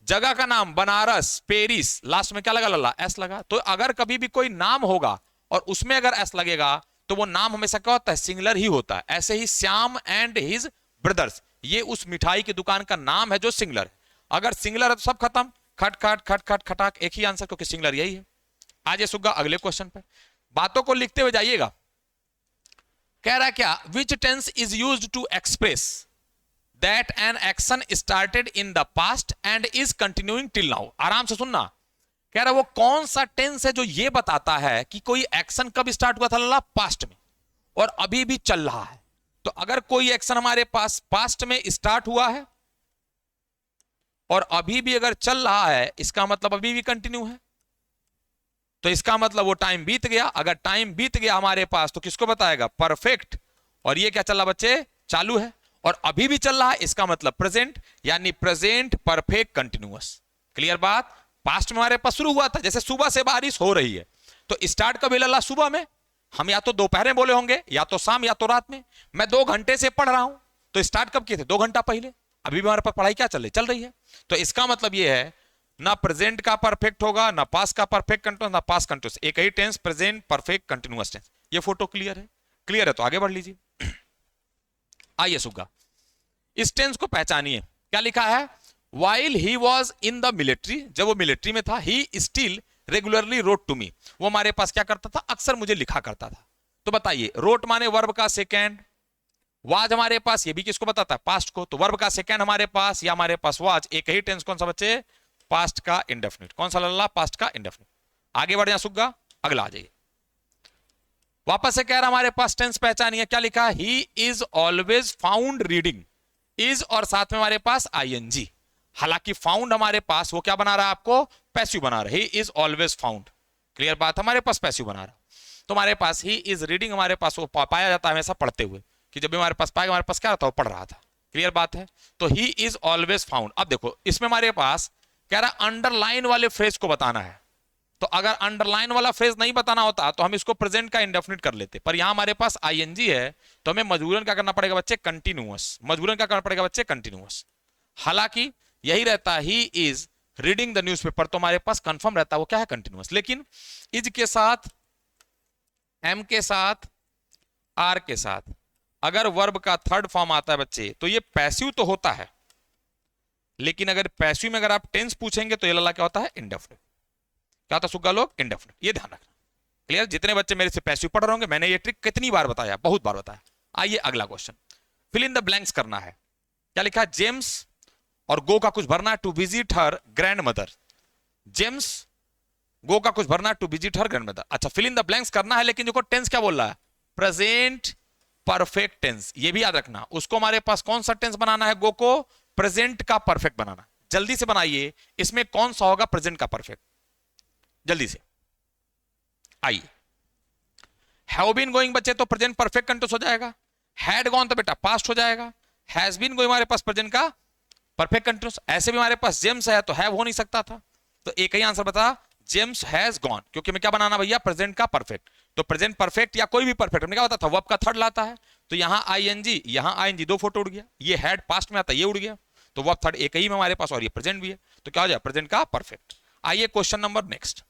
जगह का नाम बनारस पेरिस, लास्ट में क्या लगा लल्ला, एस लगा। तो अगर कभी भी कोई नाम होगा और उसमें अगर एस लगेगा तो वो नाम हमेशा क्या होता है, सिंगुलर ही होता है। ऐसे ही श्याम एंड हिज ब्रदर्स, ये उस मिठाई की दुकान का नाम है जो सिंगुलर है। अगर सिंगुलर है तो सब खत्म, खट खट खट खट खटाक, एक ही आंसर, क्योंकि सिंगुलर यही है। आज ये सुग्गा अगले क्वेश्चन पे, बातों को लिखते हुए जाइएगा। कह रहा है क्या, which tense is used to express that an action started in the past and is continuing till now. आराम से सुनना, कह रहा है वो कौन सा टेंस है जो ये बताता है कि कोई एक्शन कब स्टार्ट हुआ था लल्ला, पास्ट में, और अभी भी चल रहा है। तो अगर कोई एक्शन हमारे पास पास्ट में स्टार्ट हुआ है और अभी भी अगर चल रहा है, इसका मतलब अभी भी कंटिन्यू है, तो इसका मतलब वो टाइम बीत गया। अगर टाइम बीत गया हमारे पास तो किसको बताएगा, परफेक्ट। और ये क्या चल रहा बच्चे, चालू है, और अभी भी चल रहा है, इसका मतलब प्रेजेंट, यानी प्रेजेंट परफेक्ट कंटिन्यूअस। क्लियर बात। पास्ट में हमारे पास शुरू हुआ था, जैसे सुबह से बारिश हो रही है, तो स्टार्ट कभी लल्ला सुबह में, हम या तो दोपहर में बोले होंगे, या तो शाम, या तो रात में। मैं 2 घंटे से पढ़ रहा हूं, तो स्टार्ट कब किए थे, 2 घंटा पहले। अभी भी हमारे पास पढ़ाई क्या चल रही है। तो इसका मतलब यह है ना प्रेजेंट का परफेक्ट होगा, ना पास्ट का परफेक्ट कंटिन्यूअस, ना पास्ट कंटिन्यूअस, एक ही tense present perfect continuous tense. ये फोटो क्लियर है? क्लियर है तो आगे बढ़ लीजिए। आइए सुग्गा, इस टेंस को पहचानिए। क्या लिखा है, while he was in the military, जब वो मिलिट्री में था, he still regularly wrote to me, वो हमारे पास क्या करता था, अक्सर मुझे लिखा करता था। तो बताइए, रोट माने वर्ब का सेकेंड, वाज हमारे पास, ये भी किसको बताता है, पास्ट को, तो वर्ब का सेकेंड हमारे पास, या हमारे पास वाज, एक ही टेंस कौन सा बच्चे, पास्ट का इंडेफिनिट। कौन सा लल्ला, पास्ट का इंडेफिनिट। आगे बढ़ जाए सुग्गा, अगला आ जाइए। वापस से कह रहा हमारे पास टेंस पहचानिए। क्या लिखा है, he is always found reading, is और साथ में हमारे पास आईएनजी। हालांकि फाउंड हमारे पास वो क्या बना रहा है, आपको पैसिव बना रहा है, he is always found. Clear बात, हमारे पास पैसिव बना रहा। तो हमारे पास ही इज रीडिंग, हमारे पास वो पाया जाता है हमेशा पढ़ते हुए, कि जब भी हमारे पास पाएगा, हमारे पास क्या रहता है, वो पढ़ रहा था। क्लियर बात है। तो ही इज ऑलवेज फाउंड। अब देखो इसमें हमारे पास कह रहा अंडरलाइन वाले फ्रेज को बताना है, तो अगर अंडरलाइन वाला फ्रेज नहीं बताना होता तो हम इसको प्रेजेंट का इंडेफिनिट कर लेते, पर यहां हमारे पास आईएनजी है, तो हमें मजबूरन क्या करना पड़ेगा बच्चे, कंटिन्यूअस। मजबूरन क्या करना पड़ेगा बच्चे, कंटिन्यूअस। हालांकि यही रहता है, he is reading the newspaper, तो हमारे पास कंफर्म रहता है वो क्या है, कंटिन्यूअस। लेकिन इज के साथ, एम के साथ, आर के साथ अगर वर्ब का थर्ड फॉर्म आता है बच्चे, तो ये पैसिव तो होता है, लेकिन अगर पैसिव में अगर आप टेंस पूछेंगे तो ये लल्ला क्या होता है, इंडेफिनिट। क्या होता है सुग्गा लोग, इंडेफिनिट। ये ध्यान रखना। क्लियर। जितने बच्चे मेरे से पैसिव पढ़ रहे होंगे, मैंने ये ट्रिक कितनी बार बताया, बहुत बार बताया। आइए अगला question, fill in the blanks करना है। क्या लिखा है, जेम्स और गो का कुछ भरना है, to visit her grand mother. James go का कुछ भरना है, to visit her grand mother. अच्छा, फिल इन द ब्लैंक्स करना है, लेकिन देखो टेंस क्या बोल रहा है, प्रेजेंट परफेक्ट टेंस, ये भी याद रखना, उसको हमारे पास कौन सा टेंस बनाना है, गो को प्रेजेंट का परफेक्ट बनाना। जल्दी से बनाइए, इसमें कौन सा होगा प्रेजेंट का परफेक्ट, जल्दी से आइए। हैव बीन गोइंग बच्चे तो प्रेजेंट परफेक्ट कंटिन्यूअस हो जाएगा, हैड गॉन तो बेटा पास्ट हो जाएगा, हैज बीन गोइंग हमारे पास प्रेजेंट का परफेक्ट कंटिन्यूअस। ऐसे भी हमारे पास जेम्स है तो हैव हो नहीं सकता था, तो एक ही आंसर बता, जेम्स हैज गॉन, क्योंकि मैं क्या बनाना भैया, प्रेजेंट का परफेक्ट। तो प्रेजेंट परफेक्ट या कोई भी परफेक्ट हमने क्या बताया था, वर्ब का थर्ड लाता है, तो यहां आईएनजी, यहां आईएनजी, दो फोटो उड़ गया, ये हैड पास्ट में आता है, ये उड़ गया, तो वर्ब थर्ड एक ही में हमारे पास, और ये प्रेजेंट भी है, तो क्या हो जाए, प्रेजेंट का परफेक्ट। आइए क्वेश्चन नंबर नेक्स्ट।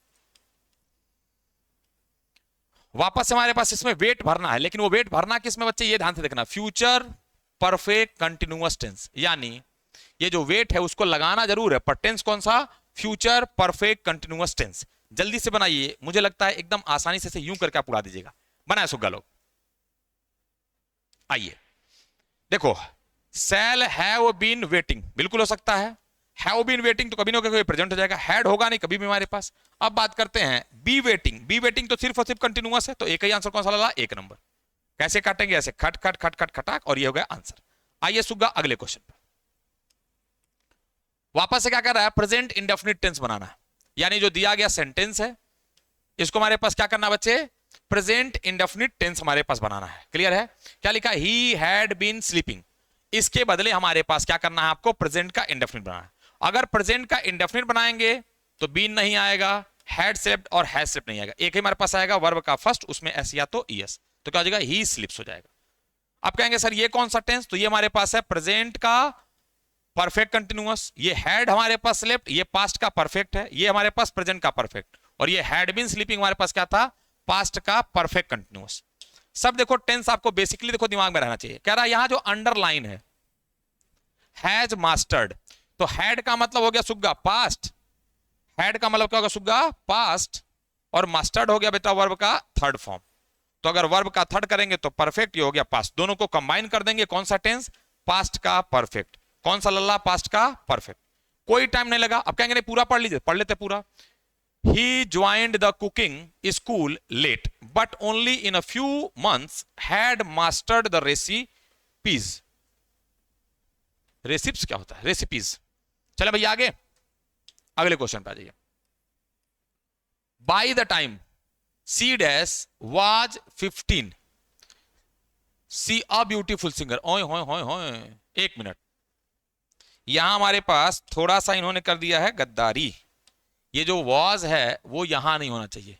वापस से हमारे पास इसमें वेट भरना है, लेकिन वो वेट भरना किसमें बच्चे, ये ध्यान से देखना, फ्यूचर परफेक्ट कंटिन्यूअस टेंस, यानी ये जो वेट है उसको लगाना जरूर है, पर टेंस कौन सा, फ्यूचर परफेक्ट कंटिन्यूअस टेंस। जल्दी से बनाइए, मुझे लगता है एकदम आसानी से यूं करके आप उड़ा दीजिएगा, बनाए सुग्गा लोग। आइए देखो, सेल हैव बीन वेटिंग, बिल्कुल हो सकता है, हैव बीन वेटिंग तो कभी ना कभी प्रेजेंट हो जाएगा, हैड होगा नहीं कभी भी हमारे पास। अब बात करते हैं बी वेटिंग, बी वेटिंग तो सिर्फ और सिर्फ कंटिन्यूअस है, तो एक ही आंसर कौन सा लगा, एक नंबर। कैसे काटेंगे, ऐसे खट खट खट खट खटाक, और ये हो गया आंसर। आइए सुग्गा अगले क्वेश्चन पर। वापस से क्या कर रहा है, प्रेजेंट इंडेफिनिट टेंस बनाना है, यानी जो दिया गया सेंटेंस है इसको हमारे पास क्या करना बच्चे, प्रेजेंट इंडेफिनिट टेंस हमारे पास बनाना है। क्लियर है, क्या लिखा, ही हैड बीन स्लीपिंग, इसके बदले हमारे पास क्या करना है, आपको प्रेजेंट का इंडेफिनिट बनाना है। अगर प्रेजेंट का इंडेफिनिट बनाएंगे तो बीन नहीं आएगा, हैड स्लेप्ट और हैज स्लेप्ट नहीं आएगा, एक ही हमारे पास आएगा वर्ब का फर्स्ट, उसमें एस या तो ईएस, तो क्या हो जाएगा, ही स्लिप्स हो जाएगा। अब कहेंगे सर ये कौन सा टेंस, तो ये हमारे पास है प्रेजेंट का परफेक्ट कंटिन्यूअस, ये हैड हमारे पास स्लेप्ट, ये पास्ट का परफेक्ट है, ये हमारे पास प्रेजेंट का परफेक्ट, और ये हैड बीन स्लीपिंग हमारे पास क्या था, पास्ट का परफेक्ट कंटिन्यूअस। सब देखो टेंस आपको बेसिकली देखो दिमाग में रहना चाहिए। कह रहा है यहां जो अंडरलाइन है हैज मास्टर्ड, तो हैड का मतलब हो गया सुग्गा पास्ट, हैड का मतलब क्या होगा सुग्गा पास्ट, और मास्टर्ड हो गया बेटा वर्ब का थर्ड फॉर्म। तो अगर वर्ब का थर्ड करेंगे तो परफेक्ट, ये हो गया पास्ट, दोनों को कंबाइन कर देंगे, कौन सा टेंस, पास्ट का परफेक्ट। कौन सा लल्ला, पास्ट का परफेक्ट। कोई टाइम नहीं लगा, अब कहेंगे नहीं पूरा पढ़ लीजिए, पढ़ लेते पूरा। He joined the cooking school late, but only in a few months had mastered the recipes. रेसिप्स क्या होता है, रेसिपीज। चले भैया आगे, अगले क्वेश्चन पे आ जाइए। By the time C dash was 15, C a beautiful singer, ओए होए होए होए, एक मिनट, यहां हमारे पास थोड़ा सा इन्होंने कर दिया है गद्दारी, ये जो वॉज है वो यहां नहीं होना चाहिए,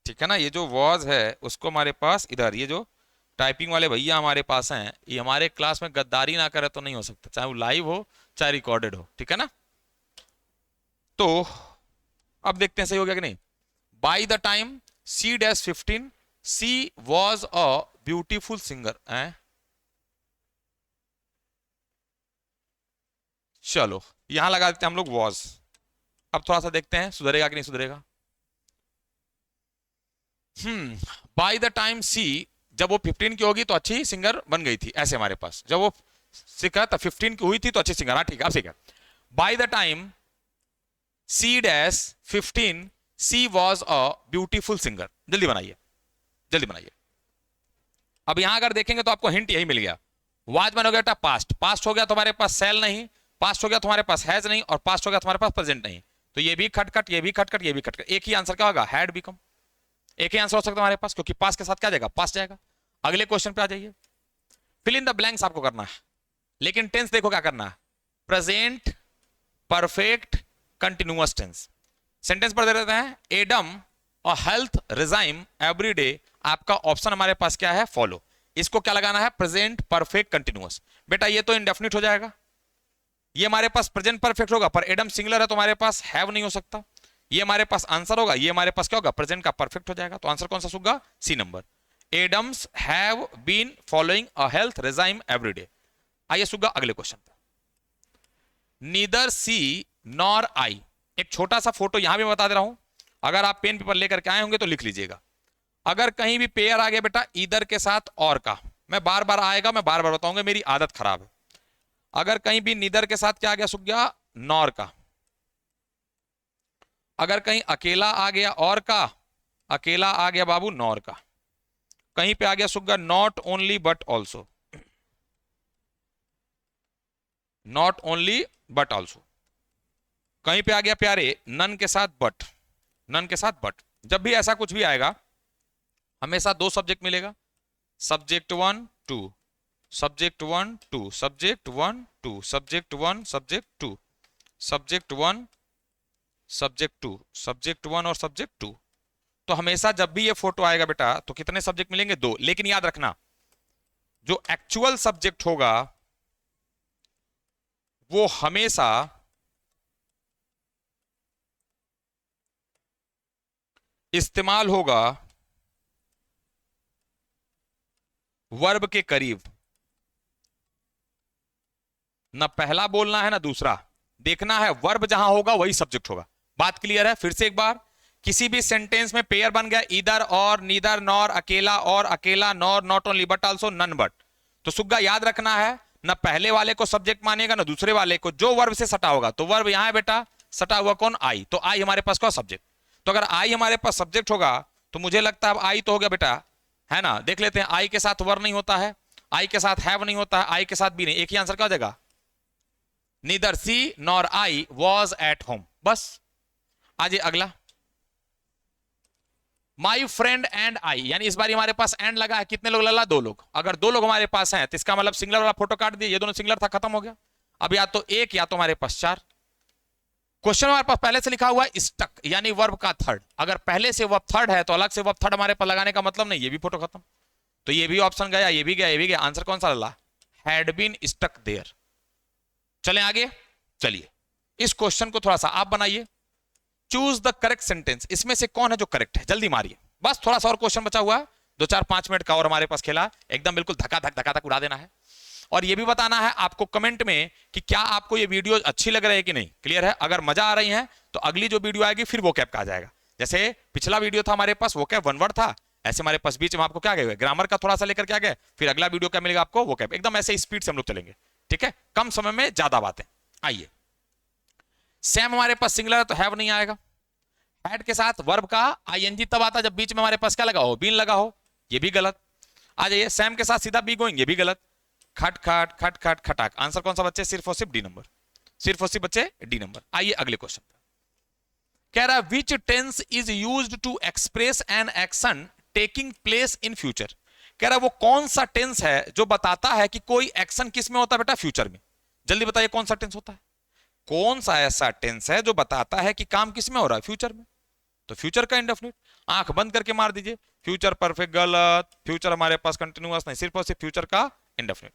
ठीक है ना, ये जो वॉज है उसको हमारे पास इधर, ये जो टाइपिंग वाले भैया हमारे पास हैं, ये हमारे क्लास में गद्दारी ना करे तो नहीं हो सकता, चाहे वो लाइव हो चाहे रिकॉर्डेड हो, ठीक है ना। तो अब देखते हैं सही हो गया कि नहीं। By the time C dash 15 C was a beautiful singer, चलो यहां लगा देते हैं हम लोग वॉज। अब थोड़ा सा देखते हैं सुधरेगा कि नहीं सुधरेगा। बाय द टाइम सी, जब वो 15 की होगी तो अच्छी सिंगर बन गई थी, ऐसे हमारे पास जब वो सीखा था 15 की हुई थी तो अच्छी सिंगर, हाँ ठीक है, अब सीखा। By the time C dash 15 C was a beautiful singer, जल्दी बनाइए जल्दी बनाइए। अब यहां अगर देखेंगे तो आपको हिंट यही मिल गया, वाज बन हो गया पास्ट, पास्ट हो गया तो हमारे पास सेल नहीं, पास्ट हो गया तो हमारे पास हैज नहीं, और पास्ट हो गया तो हमारे पास प्रेजेंट नहीं, तो ये भी खटखट, ये भी खटखट, ये भी खटखट, एक ही आंसर क्या होगा, हैड बिकम। एक ही आंसर हो सकता है हमारे पास, क्योंकि पास के साथ क्या जाएगा, पास जाएगा। अगले क्वेश्चन पे आ जाइए, फिल इन द ब्लैंक्स आपको करना है, लेकिन टेंस देखो क्या करना है, present perfect continuous tense. Sentence पढ़ देते हैं, एडम और हेल्थ रिजाइम एवरी डे, आपका ऑप्शन हमारे पास क्या है, फॉलो। इसको क्या लगाना है, प्रेजेंट परफेक्ट कंटिन्यूअस। बेटा ये तो इंडेफिनिट हो जाएगा, ये हमारे पास प्रेजेंट परफेक्ट होगा, पर एडम सिंगुलर है तो हमारे पास हैव नहीं हो सकता, ये हमारे पास आंसर होगा, ये हमारे पास क्या होगा, प्रेजेंट का परफेक्ट हो जाएगा, तो आंसर कौन सा होगा, C number, Adams have been following a health regime every day. आइए सुगा अगले क्वेश्चन पर, नीदर सी नॉर आई, एक छोटा सा फोटो यहां भी मैं बता दे रहा हूं, अगर आप पेन पेपर लेकर के आए होंगे तो लिख लीजिएगा। अगर कहीं भी पेयर आ गया बेटा ईदर के साथ और का, मैं बार बार आएगा, मैं बार बार बताऊंगा, मेरी आदत खराब है। अगर कहीं भी नीदर के साथ क्या आ गया सुख गया, नॉर का। अगर कहीं अकेला आ गया और का, अकेला आ गया बाबू नॉर का। कहीं पे आ गया सुग्गा not only but also, not only but also. कहीं पे आ गया प्यारे नन के साथ बट, नन के साथ बट। जब भी ऐसा कुछ भी आएगा हमेशा दो सब्जेक्ट मिलेगा, subject one two, subject one two, subject one two, subject one, subject two, subject one, subject two, subject one और सब्जेक्ट टू। तो हमेशा जब भी ये फोटो आएगा बेटा तो कितने सब्जेक्ट मिलेंगे? दो। लेकिन याद रखना जो एक्चुअल सब्जेक्ट होगा वो हमेशा इस्तेमाल होगा वर्ब के करीब। ना पहला बोलना है ना दूसरा, देखना है वर्ब जहां होगा वही सब्जेक्ट होगा। बात क्लियर है? फिर से एक बार, किसी भी सेंटेंस में पेयर बन गया ईदर और, नीदर नॉर, अकेला और, अकेला nor, not only but also, none but, तो सुग्गा याद रखना है ना पहले वाले को सब्जेक्ट मानेगा ना दूसरे वाले को, जो वर्ब से सटा होगा। तो वर्ब यहां है बेटा, सटा हुआ कौन? आई। तो आई हमारे पास कौन? सब्जेक्ट। तो अगर आई हमारे पास सब्जेक्ट होगा तो मुझे लगता है अब आई तो हो गया बेटा, है ना? देख लेते हैं, आई के साथ वर नहीं होता है, आई के साथ हैव नहीं होता है, आई के साथ भी नहीं, एक ही आंसर क्या हो जाएगा? Neither C nor I was at home. बस आइए अगला, माई फ्रेंड एंड आई, यानी इस बार हमारे पास एंड लगा है। कितने लोग लगा? दो लोग। अगर दो लोग हमारे पास हैं तो इसका मतलब सिंगलर वाला फोटो काट दिए, ये दोनों सिंगलर था, खत्म हो गया। अब या तो एक या तो हमारे पास चार। क्वेश्चन हमारे पास पहले से लिखा हुआ है स्टक, यानी वर्ब का थर्ड। अगर पहले से वर्ब थर्ड है तो अलग से वर्ब थर्ड हमारे पास लगाने का मतलब नहीं, ये भी फोटो खत्म। तो ये भी ऑप्शन गया, ये भी गया, ये भी गया। आंसर कौन सा डाला? Had been stuck there. चलें आगे। चलिए इस क्वेश्चन को थोड़ा सा आप बनाइए। चूज द करेक्ट सेंटेंस, इसमें से कौन है जो करेक्ट है? जल्दी मारिए, बस थोड़ा सा और क्वेश्चन बचा हुआ है, 2-4-5 मिनट का और हमारे पास खेला, एकदम बिल्कुल धक्का धक धक्का धक उड़ा देना है। और ये भी बताना है आपको कमेंट में कि क्या आपको ये वीडियो अच्छी लग रही है कि नहीं। क्लियर है? अगर मजा आ रही है तो अगली जो वीडियो आएगी फिर वो कैप का आ जाएगा। जैसे पिछला वीडियो था हमारे पास वो कैप वन वर्ड था, ऐसे हमारे पास बीच में आपको क्या गए ग्रामर का थोड़ा सा लेकर क्या गए, फिर अगला वीडियो क्या मिलेगा आपको? वो कैप। एकदम ऐसे स्पीड से हम लोग चलेंगे, ठीक है? कम समय में ज्यादा बातें। आइए, सैम हमारे पास सिंगलर है तो हैव नहीं आएगा। हैड के साथ वर्ब का आईएनजी तब आता जब बीच में हमारे पास क्या लगा हो? बीन लगा हो, ये भी गलत। आ जाइए, सैम के साथ सीधा बी गोइंग, ये भी गलत। खट खट खट खट खटाक, आंसर कौन सा बच्चे? सिर्फ और सिर्फ डी नंबर, सिर्फ और सिर्फ बच्चे डी नंबर। आइए अगले क्वेश्चन पे, कह रहा है which tense is used to express an action taking place in future. कह रहा है वो कौन सा टेंस है जो बताता है कि कोई एक्शन किस में होता है बेटा? फ्यूचर में। जल्दी बताइए कौन सा टेंस होता है? कौन सा ऐसा टेंस है जो बताता है कि काम किस में हो रहा है? फ्यूचर में। तो फ्यूचर का इंडेफिनिट आंख बंद करके मार दीजिए, फ्यूचर परफेक्ट गलत, फ्यूचर हमारे पास कंटिन्यूअस नहीं, सिर्फ और सिर्फ फ्यूचर का इंडेफिनिट।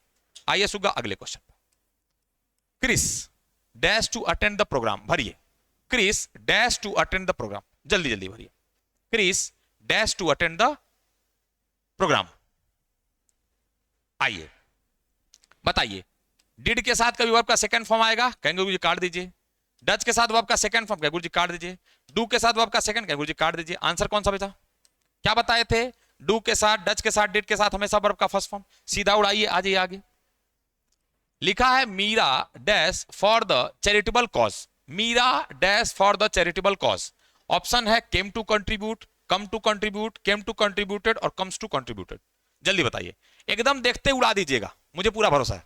आइए सुगा अगले क्वेश्चन पे, Chris dash to attend the programme. भरिए, Chris dash to attend the programme, जल्दी जल्दी भरिए। Chris dash to attend the programme. आइए बताइए, डिड के साथ कभी वर्ब का सेकंड फॉर्म आएगा? कहेंगे गुरुजी काट दीजिए। डच के साथ वर्ब का सेकंड फॉर्म, गुरुजी काट दीजिए। डू के साथ वर्ब का सेकंड, गुरुजी काट दीजिए। आंसर कौन सा बेटा? क्या बताए थे? डू के साथ, डच के साथ, डिड के साथ हमेशा वर्ब का फर्स्ट फॉर्म। सीधा उड़ाइए, आ जाइए आगे। लिखा है Meera dash for the charitable cause. Meera dash for the charitable cause. Option है came to contribute, come to contribute, came to contributed और कम्स टू कंट्रीब्यूटेड। जल्दी बताइए, एकदम देखते उड़ा दीजिएगा, मुझे पूरा भरोसा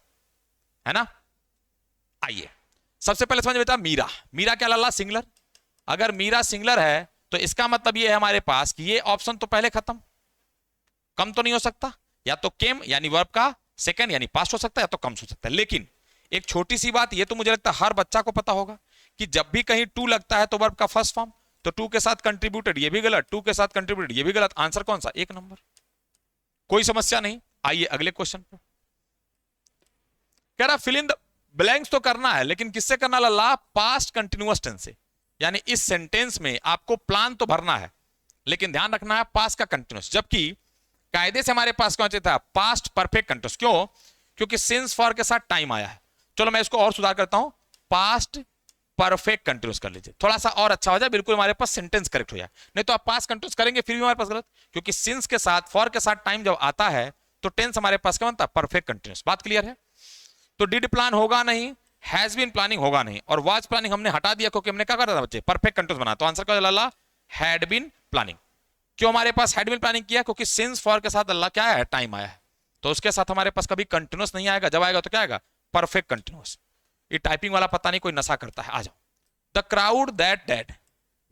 है ना? आइए सबसे पहले समझ बेटा, मीरा, मीरा क्या लाला? सिंगलर। अगर मीरा सिंगलर है तो इसका मतलब ये है हमारे पास कि ये ऑप्शन तो पहले खत्म, कम तो नहीं हो सकता। या तो केम यानी वर्ब का सेकंड यानी पास्ट हो सकता है, या तो कम्स हो सकता है। लेकिन एक छोटी सी बात, ये तो मुझे लगता है हर बच्चा को पता होगा कि जब भी कहीं टू लगता है तो वर्ब का फर्स्ट फॉर्म, तो टू के साथ कंट्रीब्यूटेड, ये भी गलत, टू के साथ कंट्रीब्यूटेड, ये भी गलत। आंसर कौन सा? एक नंबर, कोई समस्या नहीं। आइए अगले क्वेश्चन पे, कह रहा फिल इन द ब्लैंक्स तो करना है, लेकिन किससे करना लल्ला? पास्ट कंटिन्यूअस टेंस से। यानी इस सेंटेंस में आपको प्लान तो भरना है, लेकिन ध्यान रखना है पास्ट का कंटिन्यूअस, जबकि कायदे से हमारे पास कौन था? Past perfect continuous. क्यों? क्योंकि सिंस फॉर के साथ टाइम आया है। चलो मैं इसको और सुधार करता हूं, पास्ट परफेक्ट कंटिन्यूअस कर लीजिए, थोड़ा सा और अच्छा हो जाए, बिल्कुल हमारे पास सेंटेंस करेक्ट हो जाए। नहीं तो आप पास्ट कंटिन्यूअस करेंगे फिर भी हमारे पास गलत, क्योंकि सिंस के साथ, फॉर के साथ टाइम जब आता है तो टेंस हमारे पास क्या बनता है? Perfect continuous. बात क्लियर है? तो डिड प्लान होगा नहीं, हैज बीन प्लानिंग होगा नहीं, और वाज प्लानिंग हमने हटा दिया क्योंकि हमने क्या कर रहा था बच्चे? परफेक्ट कंटिन्यूअस बना। तो आंसर क्या लाला? Had been planning. क्यों हमारे पास हैड बीन प्लानिंग किया? क्योंकि सिंस फॉर के साथ अल्लाह क्या है, टाइम आया है, तो उसके साथ हमारे पास कभी कंटिन्यूस नहीं आएगा, जब आएगा तो क्या आएगा, परफेक्ट कंटिन्यूस। ये टाइपिंग वाला पता नहीं कोई नशा करता है। आ जाओ, the crowd that dead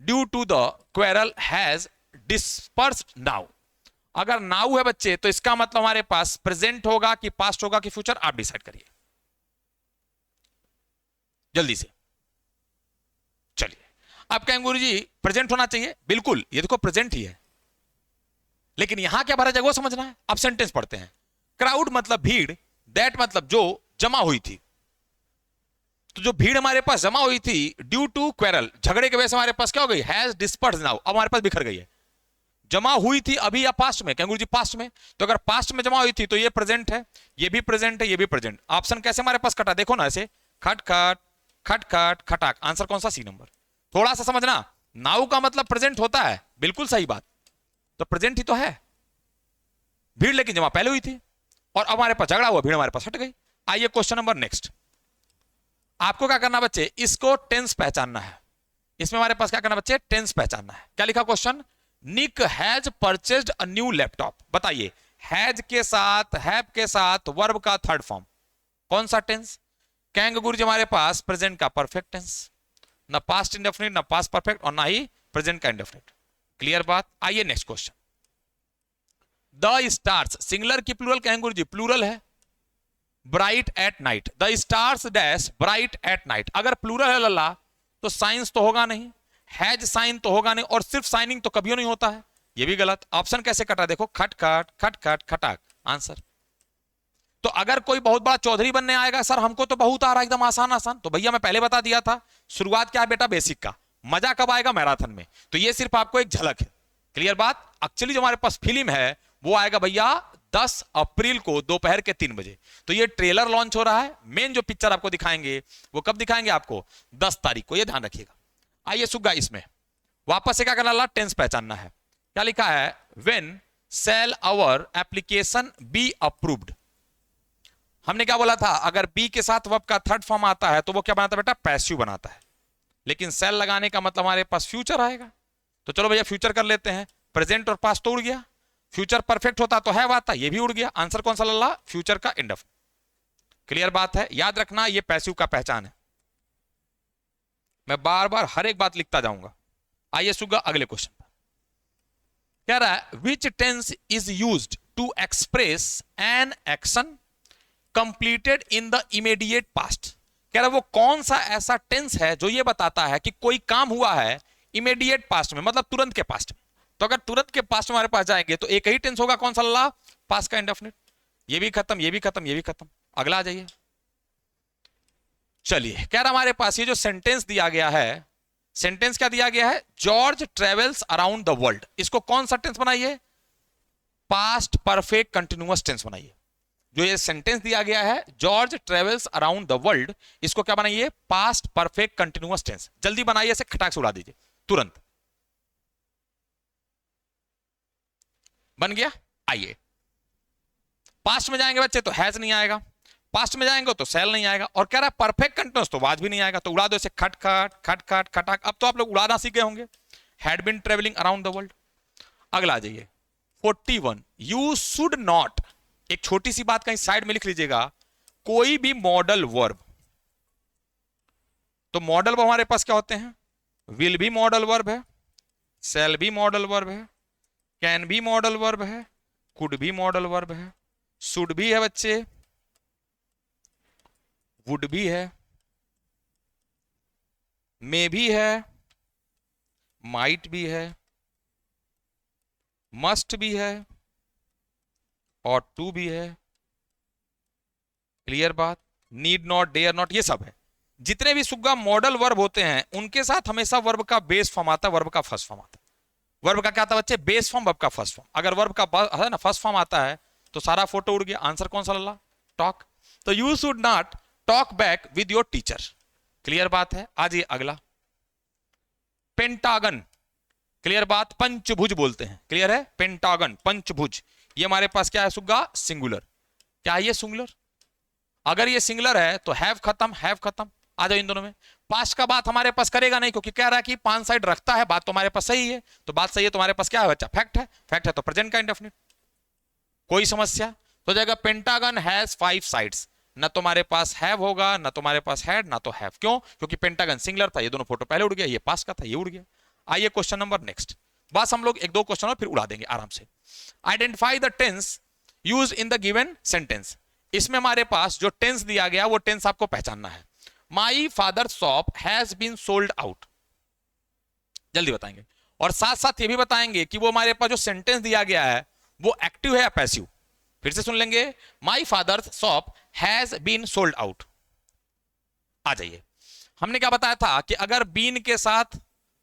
due to the quarrel has dispersed now. अगर नाउ है बच्चे तो इसका मतलब हमारे पास प्रेजेंट होगा कि पास्ट होगा कि फ्यूचर, आप डिसाइड करिए जल्दी से। चलिए, आप कहेंगे गुरुजी प्रेजेंट होना चाहिए, बिल्कुल, ये देखो प्रेजेंट ही है, लेकिन यहां क्या भरा जाएगा वो समझना है। अब सेंटेंस पढ़ते हैं। क्राउड मतलब भीड़, दैट मतलब जो जमा हुई थी, तो जो भीड़ हमारे पास जमा हुई थी ड्यू टू क्वेरल, झगड़े की वजह से हमारे पास क्या हो गई, हैज डिस्पर्स नाउ, अब हमारे पास बिखर गई है। जमा हुई थी अभी या पास्ट में, गुरुजी पास्ट में, तो अगर पास्ट में जमा हुई थी तो ये प्रेजेंट है, ये भी प्रेजेंट है, ये भी प्रेजेंट। ऑप्शन कैसे हमारे पास कटा, देखो ना ऐसे, खट खट खट खट खटाक। आंसर कौन सा, सी नंबर। थोड़ा सा समझना, नाउ का मतलब प्रेजेंट होता है, बिल्कुल सही बात, तो प्रेजेंट ही तो है। भीड़ लेकिन जमा पहले हुई थी, और अब हमारे पास झगड़ा हुआ, भीड़ हमारे पास हट गई। आइए क्वेश्चन नंबर नेक्स्ट। आपको क्या करना बच्चे, इसको टेंस पहचानना है। इसमें हमारे पास क्या करना बच्चे, टेंस पहचानना है। क्या लिखा question, Nick has purchased a new laptop. बताइए, हैज के साथ, हैव के साथ वर्ब का थर्ड फॉर्म कौन सा टेंस? कहेंगे गुरुजी हमारे पास प्रेजेंट का परफेक्ट टेंस, ना पास्ट इंडेफिनिट, ना पास्ट परफेक्ट, और ना ही प्रेजेंट का इंडेफिनिट। क्लियर बात। आइए next question. The stars, singular की प्लूरल कहेंगे गुरुजी, प्लूरल है, bright at night. The stars dash bright at night. अगर प्लूरल है लल्ला तो साइंस तो होगा नहीं, हैज साइन तो होगा नहीं, और सिर्फ साइनिंग तो कभी नहीं होता है, ये भी गलत। ऑप्शन कैसे कटा, देखो, खट खट खट खट खटाक, आंसर। तो अगर कोई बहुत बड़ा चौधरी बनने आएगा, सर हमको तो बहुत आ रहा है एकदम आसान आसान, तो भैया मैं पहले बता दिया था, शुरुआत क्या है बेटा, बेसिक का। मजा कब आएगा, मैराथन में। तो ये सिर्फ आपको एक झलक है। क्लियर बात। एक्चुअली जो हमारे पास फिल्म है वो आएगा भैया 10 अप्रैल को दोपहर के 3 बजे। तो ये ट्रेलर लॉन्च हो रहा है, मेन जो पिक्चर आपको दिखाएंगे वो कब दिखाएंगे आपको, 10 तारीख को, ये ध्यान रखिएगा। आइए सुग्गा, इसमें वापस से क्या करना, ला टेंस पहचानना है। क्या लिखा है, when shall our application be approved. हमने क्या बोला था, अगर बी के साथ वर्ब का थर्ड फॉर्म आता है तो वो क्या बनाता है बेटा, पैसिव बनाता है। लेकिन शैल लगाने का मतलब हमारे पास फ्यूचर आएगा, तो चलो भैया फ्यूचर कर लेते हैं। प्रेजेंट और पास्ट तो उड़ गया, फ्यूचर परफेक्ट होता तो है आता, ये भी उड़ गया। आंसर कौन सा लल्ला, फ्यूचर का इंडेफिनिट। क्लियर बात है, याद रखना ये पैसिव का पहचान है। मैं बार बार हर एक बात लिखता जाऊंगा। आइए सुगा अगले क्वेश्चन पर। कह रहा है which tense is used to express an action completed in the immediate past. कह रहा है वो कौन सा ऐसा टेंस है जो ये बताता है कि कोई काम हुआ है इमीडिएट पास्ट में, मतलब तुरंत के पास्ट में। तो अगर तुरंत के पास्ट में हमारे पास जाएंगे तो एक ही टेंस होगा, कौन सा लल्ला, पास्ट का इंडेफिनिट। ये भी खत्म, ये भी खत्म, ये भी खत्म। अगला आ जाइए। चलिए, कह रहा हमारे पास ये जो सेंटेंस दिया गया है, सेंटेंस क्या दिया गया है, George travels around the world. इसको कौन सा टेंस बनाइए, पास्ट परफेक्ट कंटिन्यूअस टेंस बनाइए। जो ये सेंटेंस दिया गया है George travels around the world, इसको क्या बनाइए, पास्ट परफेक्ट कंटिन्यूअस टेंस। जल्दी बनाइए, इसे खटाक से उड़ा दीजिए तुरंत। बन गया। आइए, पास्ट में जाएंगे बच्चे तो हैज नहीं आएगा, पास्ट में जाएंगे तो सेल नहीं आएगा, और कह रहा है परफेक्ट कंटिन्यूअस तो वाज भी नहीं आएगा, तो उड़ा दो इसे, खट खट खट खट खटाक। अब तो आप लोग उड़ाना सीख गए होंगे। Had been travelling around the world. अगला आ जाइए 41, यू शुड नॉट। एक छोटी सी बात कहीं साइड में लिख लीजिएगा, कोई भी मॉडल वर्ब, तो मॉडल वर्ब हमारे पास क्या होते हैं, विल भी मॉडल वर्ब है, सेल भी मॉडल वर्ब है, कैन भी मॉडल वर्ब है, कुड भी मॉडल वर्ब है, शुड भी है बच्चे, वुड भी है, मे भी है, माइट भी है, मस्ट भी है, और टू भी है। क्लियर बात। नीड नॉट, डेयर नॉट, ये सब है। जितने भी सुग्गा मॉडल वर्ब होते हैं उनके साथ हमेशा वर्ब का बेस फॉर्म आता है, वर्ब का फर्स्ट फॉर्म आता है। वर्ब का क्या आता है बच्चे, बेस फॉर्म, वर्ब का फर्स्ट फॉर्म। अगर वर्ब का है ना फर्स्ट फॉर्म आता है तो सारा फोटो उड़ गया। आंसर कौन सा लल्ला, टॉक। तो you should not talk back with your teacher. Clear बात है। आज ये अगला पेंटागन। क्लियर बात, पंचभुज बोलते हैं। क्लियर है, पेंटागन पंचभुज। ये हमारे पास क्या है सुग्गा, सिंगुलर। क्या है ये, सिंगुलर। अगर ये सिंगुलर है तो हैव खत्म, हैव खत्म। आ जाओ इन दोनों में। पास्ट का बात हमारे पास करेगा नहीं, क्योंकि कह रहा है कि 5 साइड रखता है, बात तो हमारे पास सही है, तो बात सही है, तुम्हारे पास क्या है बच्चा, फैक्ट है, फैक्ट है तो प्रेजेंट का इंडेफिनिट। कोई समस्या? तो जाएगा पेंटागन हैज 5 साइड्स, ना तुम्हारे पास हैव होगा, ना तुम्हारे पास हैड, ना तो हैव। क्यों? क्योंकि पेंटागन सिंगुलर था, ये दोनों फोटो पहले उड़ गया, ये पास का था, ये उड़ गया। आइए क्वेश्चन नंबर नेक्स्ट, बस हम लोग एक दो क्वेश्चन और फिर उड़ा देंगे आराम से। Identify the tense used in the given sentence. इसमें हमारे पास जो टेंस दिया गया वो टेंस आपको पहचानना है। My father shop has been sold out, जल्दी बताएंगे, और साथ साथ ये भी बताएंगे कि वो हमारे पास जो सेंटेंस दिया गया है वो एक्टिव है या पैसिव। फिर से सुन लेंगे, my father shop has been sold out. आ जाइए, हमने क्या बताया था कि अगर बीन के साथ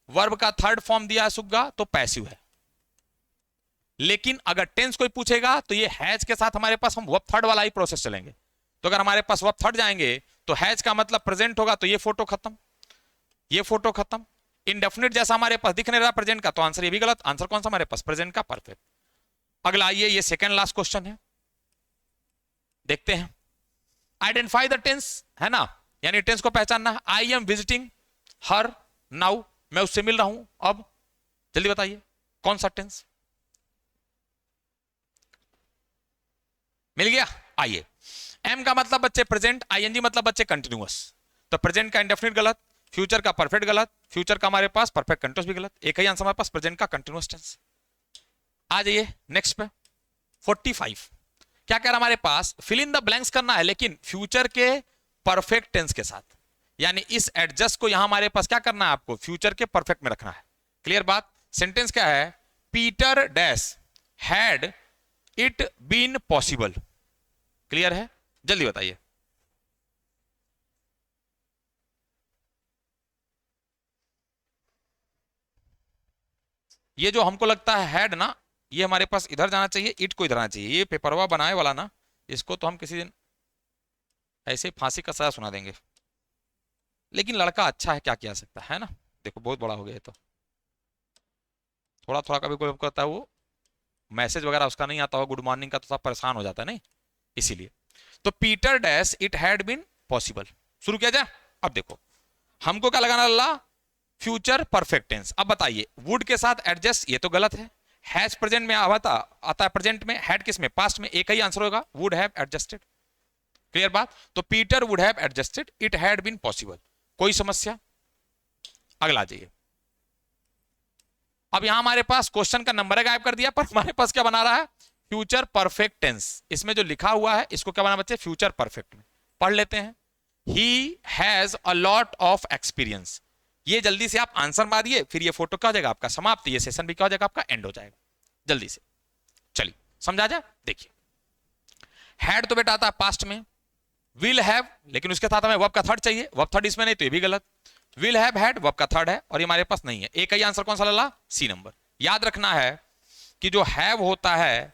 वर्ब का थर्ड फॉर्म दिया है सुग्गा तो पैसिव है, लेकिन अगर टेंस कोई पूछेगा तो ये हैज के साथ हमारे पास हम वर्ब थर्ड वाला ही प्रोसेस चलेंगे। तो अगर हमारे पास वर्ब थर्ड जाएंगे तो हैज का मतलब प्रेजेंट होगा, तो ये फोटो खत्म, ये फोटो खत्म। इंडेफिनिट जैसा हमारे पास दिख नहीं रहा प्रेजेंट का, तो आंसर ये भी गलत। आंसर कौन सा हमारे पास, प्रेजेंट का परफेक्ट। अगला आइए, ये सेकंड लास्ट क्वेश्चन है, देखते हैं। आइडेंटिफाई द टेंस, है ना, यानी टेंस को पहचानना है। I am visiting her now, मैं उससे मिल रहा हूं अब। जल्दी बताइए कौन सा टेंस मिल गया। आइए, एम का मतलब बच्चे प्रेजेंट, आईएनजी मतलब बच्चे कंटिन्यूअस, तो प्रेजेंट का इंडेफिनिट गलत, फ्यूचर का परफेक्ट गलत, फ्यूचर का हमारे पास परफेक्ट कंटिन्यूअस भी गलत। एक ही आंसर हमारे पास प्रेजेंट का कंटिन्यूअस टेंस। आ जाइए नेक्स्ट पे 45। क्या कह रहा हमारे पास, फिल इन द ब्लैंक्स करना है, लेकिन फ्यूचर के परफेक्ट टेंस के साथ, यानी इस एडजस्ट को यहां हमारे पास क्या करना है, आपको फ्यूचर के परफेक्ट में रखना है। क्लियर बात। सेंटेंस क्या है, Peter dash had it been possible. Clear है, जल्दी बताइए। ये जो हमको लगता है हैड ना, ये हमारे पास इधर जाना चाहिए, इट को इधर आना चाहिए। ये पेपरवा बनाए वाला ना, इसको तो हम किसी दिन ऐसे फांसी का सजा सुना देंगे। लेकिन लड़का अच्छा है, क्या किया सकता है ना। देखो बहुत बड़ा हो गया है, तो थोड़ा थोड़ा कभी कोई करता है, वो मैसेज वगैरह उसका नहीं आता होगा गुड मॉर्निंग का, तो सब परेशान हो जाता है नहीं, इसीलिए। तो Peter dash it had been possible, शुरू किया जाए। अब देखो हमको क्या लगाना, अल्लाह फ्यूचर परफेक्ट टेंस। अब बताइए, वुड के साथ एडजस्ट, ये तो गलत है। हैज प्रेजेंट में आता है प्रेजेंट में, हैड किस में, पास्ट में। एक ही आंसर होगा, वुड हैव एडजस्टेड। क्लियर बात। तो Peter would have adjusted, it had been possible. कोई समस्या? अगला जाइए। अब यहां हमारे पास क्वेश्चन का नंबर गायब कर दिया, पर हमारे पास क्या बना रहा है, फ्यूचर परफेक्ट टेंस। इसमें जो लिखा हुआ है इसको क्या बना बच्चे, फ्यूचर परफेक्ट में। पढ़ लेते हैं, he has a lot of experience. ये जल्दी से आप आंसर मारिए, फिर ये फोटो क्या हो जाएगा आपका समाप्त, ये सेशन भी क्या हो जाएगा आपका एंड हो जाएगा। जल्दी से चलिए समझा जाए। देखिए, हैड तो बेटा आता है पास्ट में, विल हैव, लेकिन उसके साथ हमें वर्ब का थर्ड चाहिए, वर्ब थर्ड इसमें नहीं, तो ये भी गलत। विल हैव हैड वर्ब का थर्ड है, और ये हमारे पास नहीं है। एक ही आंसर कौन सा लला, सी नंबर। याद रखना है कि जो हैव होता है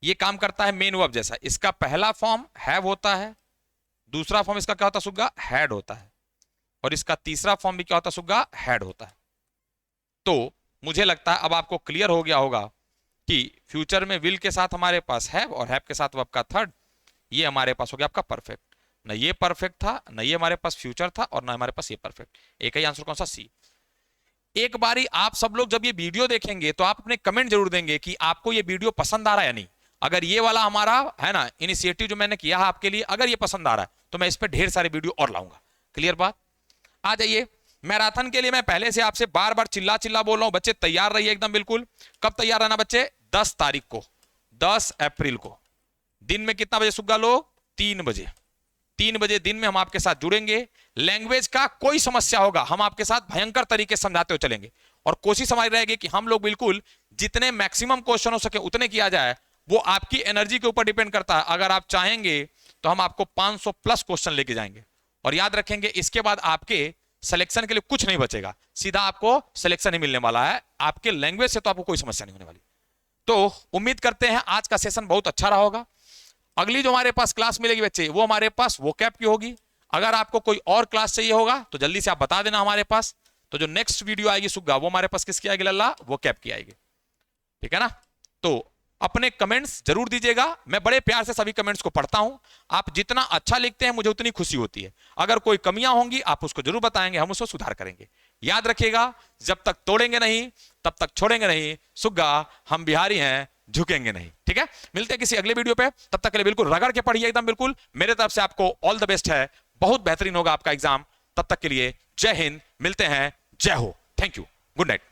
ये काम करता है मेन वर्ब जैसा। इसका पहला फॉर्म हैव होता है, दूसरा फॉर्म इसका क्या होता है सुग्गा, हैड होता है, और इसका तीसरा फॉर्म भी क्या होता है सुग्गा, हैड होता है। तो मुझे लगता है अब आपको क्लियर हो गया होगा कि फ्यूचर में विल के साथ हमारे पास हैव, और हैव के साथ वर्ब का थर्ड, ये हमारे पास हो गया आपका परफेक्ट। ना ये परफेक्ट था, ना ये हमारे पास फ्यूचर था, और ना हमारे पास ये परफेक्ट। एक ही आंसर कौन सा, सी। एक बारी आप सब लोग जब ये वीडियो देखेंगे तो आप अपने कमेंट जरूर देंगे कि आपको ये वीडियो पसंद आ रहा है या नहीं। अगर ये वाला हमारा है ना इनिशिएटिव जो मैंने किया है आपके लिए, अगर ये पसंद आ रहा है तो मैं इस पर ढेर सारे वीडियो और लाऊंगा। क्लियर बात। आ जाइए, मैराथन के लिए मैं पहले से आपसे बार बार चिल्ला चिल्ला बोल रहा हूं, बच्चे तैयार रहिए एकदम बिल्कुल। कब तैयार रहना बच्चे, 10 तारीख को, 10 अप्रैल को। दिन में कितना बजे सुग्गा लोग, 3 बजे। 3 बजे दिन में हम आपके साथ जुड़ेंगे। लैंग्वेज का कोई समस्या होगा हम आपके साथ भयंकर तरीके से समझाते हुए चलेंगे, और कोशिश हमारी रहेगी कि हम लोग बिल्कुल जितने मैक्सिमम क्वेश्चन हो सके उतने किया जाए। वो आपकी एनर्जी के ऊपर डिपेंड करता है। अगर आप चाहेंगे तो हम आपको 500 प्लस क्वेश्चन लेके जाएंगे, और याद रखेंगे इसके बाद आपके सिलेक्शन के लिए कुछ नहीं बचेगा, सीधा आपको सिलेक्शन ही मिलने वाला है। आपके लैंग्वेज से तो आपको कोई समस्या नहीं होने वाली। तो उम्मीद करते हैं आज का सेशन बहुत अच्छा रहा होगा। अगली जो हमारे पास क्लास मिलेगी बच्चे, वो हमारे पास वोकैब की होगी। अगर आपको कोई और क्लास चाहिए होगा तो जल्दी से आप बता देना हमारे पास। तो जो नेक्स्ट वीडियो आएगी सुग्गा, वो हमारे पास किसकी आएगी लल्ला, वोकैब की आएगी। ठीक है ना। तो अपने कमेंट्स जरूर दीजिएगा। मैं बड़े प्यार से सभी कमेंट्स को पढ़ता हूं। आप जितना अच्छा लिखते हैं मुझे उतनी खुशी होती है। अगर कोई कमियां होंगी आप उसको जरूर बताएंगे, हम उसको सुधार करेंगे। याद रखिएगा, जब तक तोड़ेंगे नहीं तब तक छोड़ेंगे नहीं। सुग्गा हम बिहारी हैं, झुकेंगे नहीं। ठीक है, मिलते हैं किसी अगले वीडियो पे। तब तक के लिए बिल्कुल रगड़ के पढ़िए, एकदम बिल्कुल। मेरे तरफ से आपको ऑल द बेस्ट है, बहुत बेहतरीन होगा आपका एग्जाम। तब तक के लिए जय हिंद, मिलते हैं, जय हो, थैंक यू, गुड नाइट।